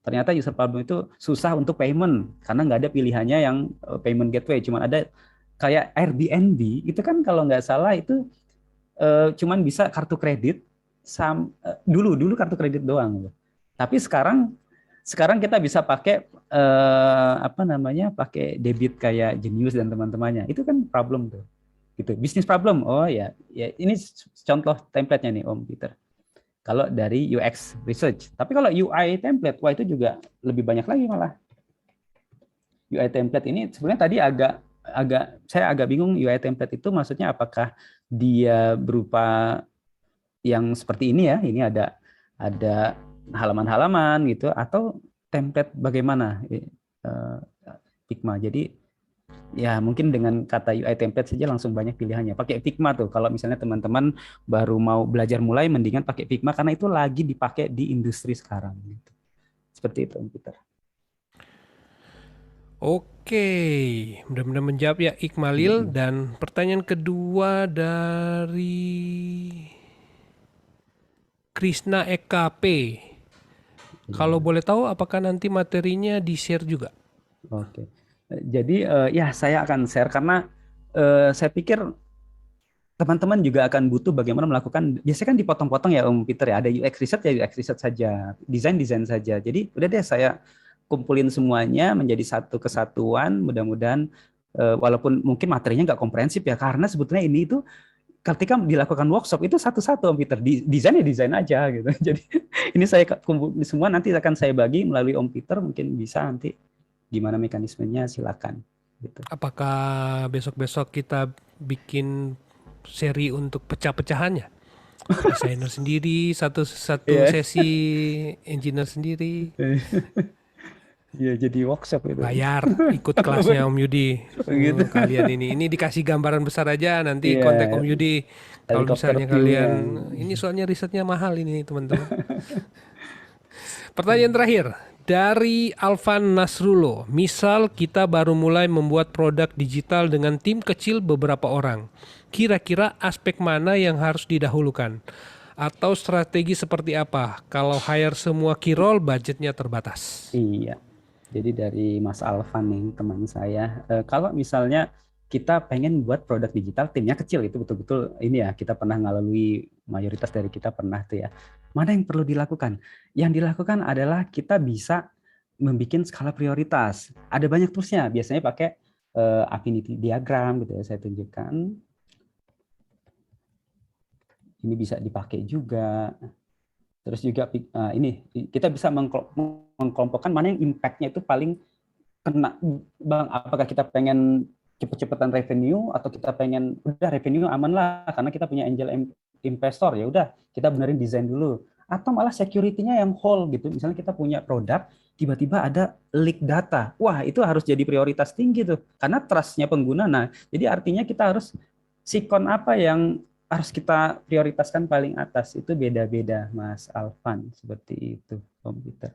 Speaker 2: ternyata user problem itu susah untuk payment karena nggak ada pilihannya yang payment gateway, cuma ada kayak Airbnb itu kan kalau nggak salah itu cuman bisa kartu kredit dulu kartu kredit doang. Tapi sekarang kita bisa pakai pakai debit kayak Genius dan teman-temannya. Itu kan problem tuh. Gitu. Bisnis problem. Oh ya ini contoh template-nya nih Om Peter. Kalau dari UX research. Tapi kalau UI template, wah itu juga lebih banyak lagi malah. UI template ini sebenarnya tadi saya agak bingung UI template itu maksudnya apakah dia berupa yang seperti ini ya, ini ada halaman-halaman gitu, atau template bagaimana Figma. Jadi ya mungkin dengan kata UI template saja langsung banyak pilihannya. Pakai Figma tuh, kalau misalnya teman-teman baru mau belajar mulai, mendingan pakai Figma karena itu lagi dipakai di industri sekarang. Gitu. Seperti itu, Peter.
Speaker 1: Oke, mudah-mudahan menjawab ya Ikmalil. Dan pertanyaan kedua dari Krishna EKP. Kalau boleh tahu apakah nanti materinya di-share juga?
Speaker 2: Oke. Jadi ya saya akan share karena saya pikir teman-teman juga akan butuh bagaimana melakukan, biasanya kan dipotong-potong ya Om Peter ya, ada UX research ya UX research saja, desain saja. Jadi udah deh saya kumpulin semuanya menjadi satu kesatuan, mudah-mudahan walaupun mungkin materinya nggak komprehensif ya, karena sebetulnya ini itu ketika dilakukan workshop itu satu-satu Om Peter, desain ya desain aja gitu. Jadi ini saya kumpulin semua, nanti akan saya bagi melalui Om Peter, mungkin bisa nanti gimana mekanismenya silakan. Gitu.
Speaker 1: Apakah besok-besok kita bikin seri untuk pecah-pecahannya? Desainer sendiri, satu sesi engineer sendiri.
Speaker 2: Ya jadi workshop itu.
Speaker 1: Bayar, ikut kelasnya Om Yudi.
Speaker 2: Gitu.
Speaker 1: Kalian ini dikasih gambaran besar aja, nanti kontak Om Yudi. Kalau misalnya kalian, ini soalnya risetnya mahal ini teman-teman. Pertanyaan terakhir dari Alvan Nasrullo. Misal kita baru mulai membuat produk digital dengan tim kecil beberapa orang. Kira-kira aspek mana yang harus didahulukan? Atau strategi seperti apa? Kalau hire semua key role, budgetnya terbatas.
Speaker 2: Iya. Jadi dari Mas Alvan nih teman saya, kalau misalnya kita pengen buat produk digital, timnya kecil, itu betul-betul ini ya, kita pernah ngelalui, mayoritas dari kita pernah tuh ya. Mana yang perlu dilakukan? Yang dilakukan adalah kita bisa membuat skala prioritas. Ada banyak toolsnya, biasanya pakai affinity diagram gitu ya, saya tunjukkan. Ini bisa dipakai juga. Terus juga ini kita bisa mengkelompokkan mana yang impact-nya itu paling kena, Bang. Apakah kita pengen cepet-cepetan revenue atau kita pengen udah revenue aman lah karena kita punya angel investor, ya udah kita benerin desain dulu. Atau malah security-nya yang whole gitu. Misalnya kita punya produk, tiba-tiba ada leak data. Wah, itu harus jadi prioritas tinggi tuh. Karena trust-nya pengguna. Nah, jadi artinya kita harus sikon apa yang harus kita prioritaskan paling atas. Itu beda-beda, Mas Alvan. Seperti itu, Om Peter.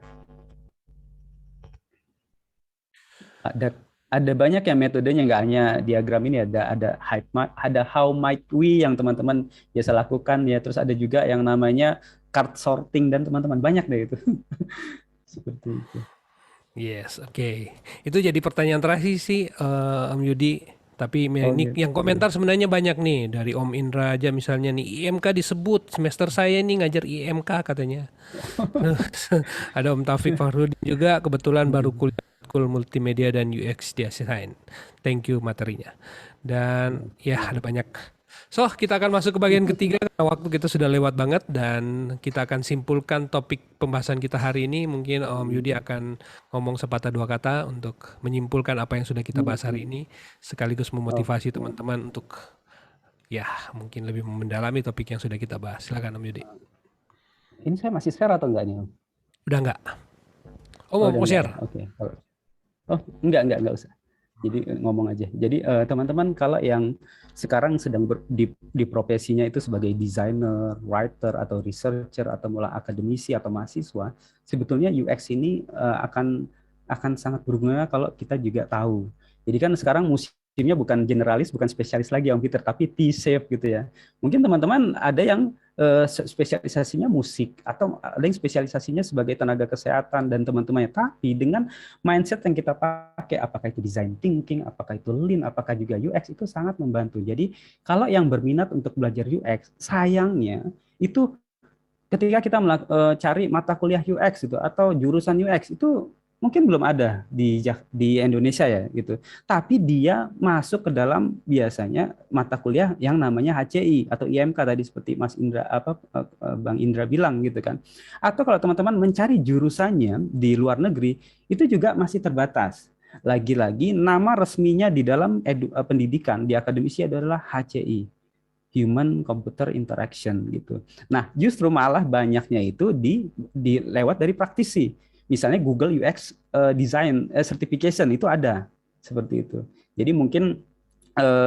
Speaker 2: Ada banyak ya metodenya, nggak hanya diagram ini, ada how might we yang teman-teman biasa lakukan ya. Terus ada juga yang namanya card sorting dan teman-teman, banyak deh itu. Seperti itu.
Speaker 1: Yes, oke. Itu jadi pertanyaan terakhir sih Om Yudi. Tapi
Speaker 2: Oh
Speaker 1: ini
Speaker 2: gitu.
Speaker 1: yang komentar sebenarnya banyak nih. Dari Om Indra aja misalnya nih, IMK disebut, semester saya nih ngajar IMK katanya. Ada Om Taufik Fahrudin juga, kebetulan baru kuliah Matkul Multimedia dan UX Design. Thank you materinya. Dan ya ada banyak. So, kita akan masuk ke bagian ketiga karena waktu kita sudah lewat banget dan kita akan simpulkan topik pembahasan kita hari ini. Mungkin Om Yudi akan ngomong sepatah dua kata untuk menyimpulkan apa yang sudah kita bahas hari ini, sekaligus memotivasi teman-teman untuk ya mungkin lebih mendalami topik yang sudah kita bahas. Silakan Om Yudi.
Speaker 2: Ini saya masih share atau enggak nih, Om?
Speaker 1: Udah enggak? Om
Speaker 2: Oh,
Speaker 1: mau
Speaker 2: udah
Speaker 1: share?
Speaker 2: enggak. Oke. Oh, enggak usah. Jadi ngomong aja. Jadi teman-teman kalau yang sekarang sedang di profesinya itu sebagai designer, writer atau researcher atau mulai akademisi atau mahasiswa, sebetulnya UX ini akan sangat berguna kalau kita juga tahu. Jadi kan sekarang musimnya bukan generalis, bukan spesialis lagi Om Peter, tapi T-shape gitu ya. Mungkin teman-teman ada yang spesialisasinya musik atau ada yang spesialisasinya sebagai tenaga kesehatan dan teman-temannya. Tapi dengan mindset yang kita pakai, apakah itu design thinking, apakah itu lean, apakah juga UX, itu sangat membantu. Jadi kalau yang berminat untuk belajar UX, sayangnya itu ketika kita cari mata kuliah UX itu atau jurusan UX itu mungkin belum ada di Indonesia ya gitu. Tapi dia masuk ke dalam biasanya mata kuliah yang namanya HCI atau IMK tadi seperti Mas Indra Bang Indra bilang gitu kan. Atau kalau teman-teman mencari jurusannya di luar negeri itu juga masih terbatas. Lagi-lagi nama resminya di dalam pendidikan di akademisi adalah HCI. Human Computer Interaction gitu. Nah, justru malah banyaknya itu lewat dari praktisi. Misalnya Google UX Design Certification itu ada seperti itu. Jadi mungkin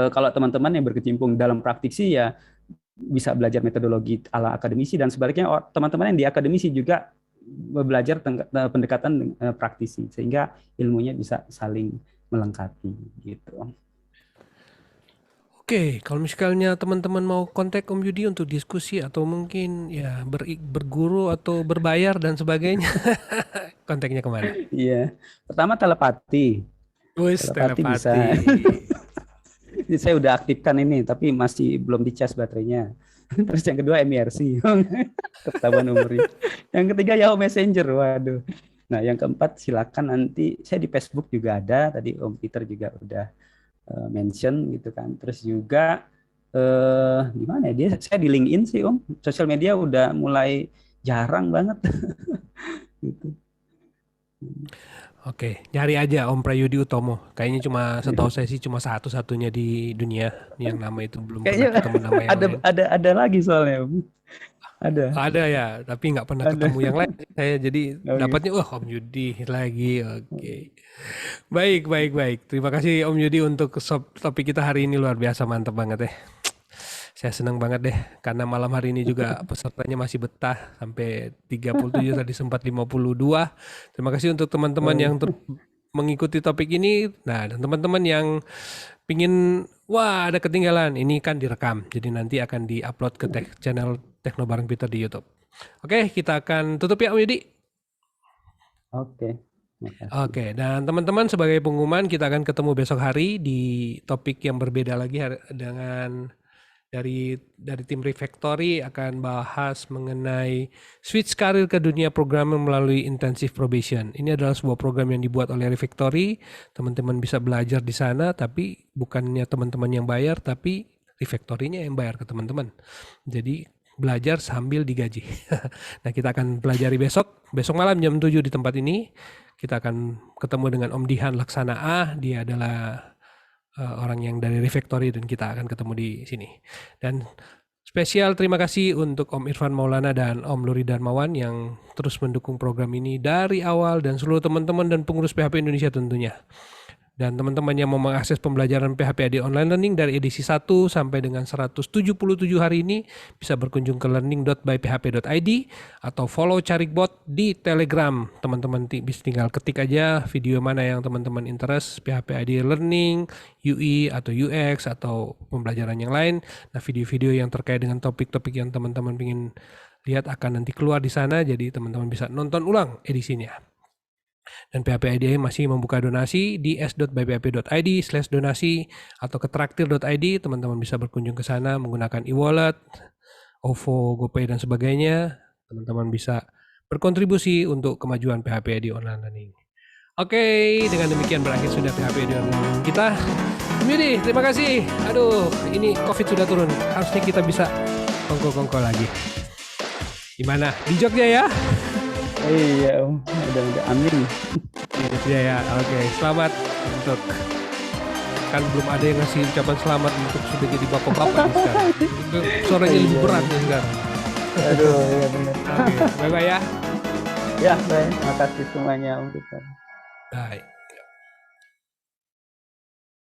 Speaker 2: kalau teman-teman yang berkecimpung dalam praktisi ya bisa belajar metodologi ala akademisi dan sebaliknya teman-teman yang di akademisi juga belajar pendekatan praktisi sehingga ilmunya bisa saling melengkapi gitu.
Speaker 1: Oke, kalau misalnya teman-teman mau kontak Om Yudi untuk diskusi atau mungkin ya berguru atau berbayar dan sebagainya, kontaknya kemana?
Speaker 2: Iya, pertama telepati.
Speaker 1: Wis,
Speaker 2: Telepati bisa.
Speaker 1: telepati.
Speaker 2: Saya udah aktifkan ini, tapi masih belum dicas baterainya. Terus yang kedua MIRC, ketahuan umurnya. Yang ketiga Yahoo Messenger, waduh. Nah, yang keempat silakan nanti saya di Facebook juga ada. Tadi Om Peter juga udah mention gitu kan. Terus juga gimana ya? Saya di LinkedIn sih Om. Sosial media udah mulai jarang banget. Gitu.
Speaker 1: Oke, nyari aja Om Prayudi Utomo. Kayaknya setahu saya sih cuma satu-satunya di dunia yang nama itu belum pernah
Speaker 2: Kayaknya
Speaker 1: ketemu nama yang lain.
Speaker 2: ada lagi soalnya Om.
Speaker 1: Ada ya, tapi nggak pernah ketemu yang lain. Saya jadi dapatnya Om Yudi lagi. Oke. Baik. Terima kasih Om Yudi untuk topik kita hari ini, luar biasa mantap banget ya. Saya senang banget deh karena malam hari ini juga pesertanya masih betah sampai 37 tadi sempat 52. Terima kasih untuk teman-teman yang mengikuti topik ini. Nah, dan teman-teman yang pingin ada ketinggalan, ini kan direkam. Jadi nanti akan diupload ke channel Tekno Bareng Peter di YouTube. Oke, kita akan tutup ya Om Yudi. Oke, dan teman-teman sebagai pengumuman kita akan ketemu besok hari di topik yang berbeda lagi dengan dari tim Refactory akan bahas mengenai switch karir ke dunia programming melalui intensive probation. Ini adalah sebuah program yang dibuat oleh Refactory. Teman-teman bisa belajar di sana, tapi bukannya teman-teman yang bayar, tapi Refactory-nya yang bayar ke teman-teman. Jadi belajar sambil digaji. Nah, kita akan pelajari besok malam jam 7 di tempat ini. Kita akan ketemu dengan Om Dihan Laksana A. Dia adalah orang yang dari Refactory dan kita akan ketemu di sini. Dan spesial terima kasih untuk Om Irfan Maulana dan Om Luri Darmawan yang terus mendukung program ini dari awal dan seluruh teman-teman dan pengurus PHP Indonesia tentunya. Dan teman-teman yang mau mengakses pembelajaran PHP AD Online Learning dari edisi 1 sampai dengan 177 hari ini bisa berkunjung ke learning.byphp.id atau follow Carikbot di Telegram. Teman-teman bisa tinggal ketik aja video mana yang teman-teman interest, PHP AD Learning, UI atau UX atau pembelajaran yang lain. Nah, video-video yang terkait dengan topik-topik yang teman-teman ingin lihat akan nanti keluar di sana, jadi teman-teman bisa nonton ulang edisinya. Dan PHP IDI masih membuka donasi di s.byphp.id/donasi atau ke traktir.id. Teman-teman bisa berkunjung ke sana menggunakan e-wallet, OVO, GoPay, dan sebagainya. Teman-teman bisa berkontribusi untuk kemajuan PHP IDI Online Learning. Oke, dengan demikian berakhir sudah PHP IDI Online Learning kita. Miri, terima kasih. Aduh, ini COVID sudah turun. Harusnya kita bisa kongko-kongko lagi. Gimana? Di Jogja ya?
Speaker 2: Iya, udah amin.
Speaker 1: Iya ya, oke. Selamat untuk kan belum ada yang ngasih ucapan selamat untuk sudah jadi bapak-bapak nih sekarang. Suaranya lebih berat nih sekarang.
Speaker 2: Aduh, iya benar.
Speaker 1: Oke, bye-bye ya.
Speaker 2: Ya, baik. Makasih semuanya Om Richard.
Speaker 1: Bye.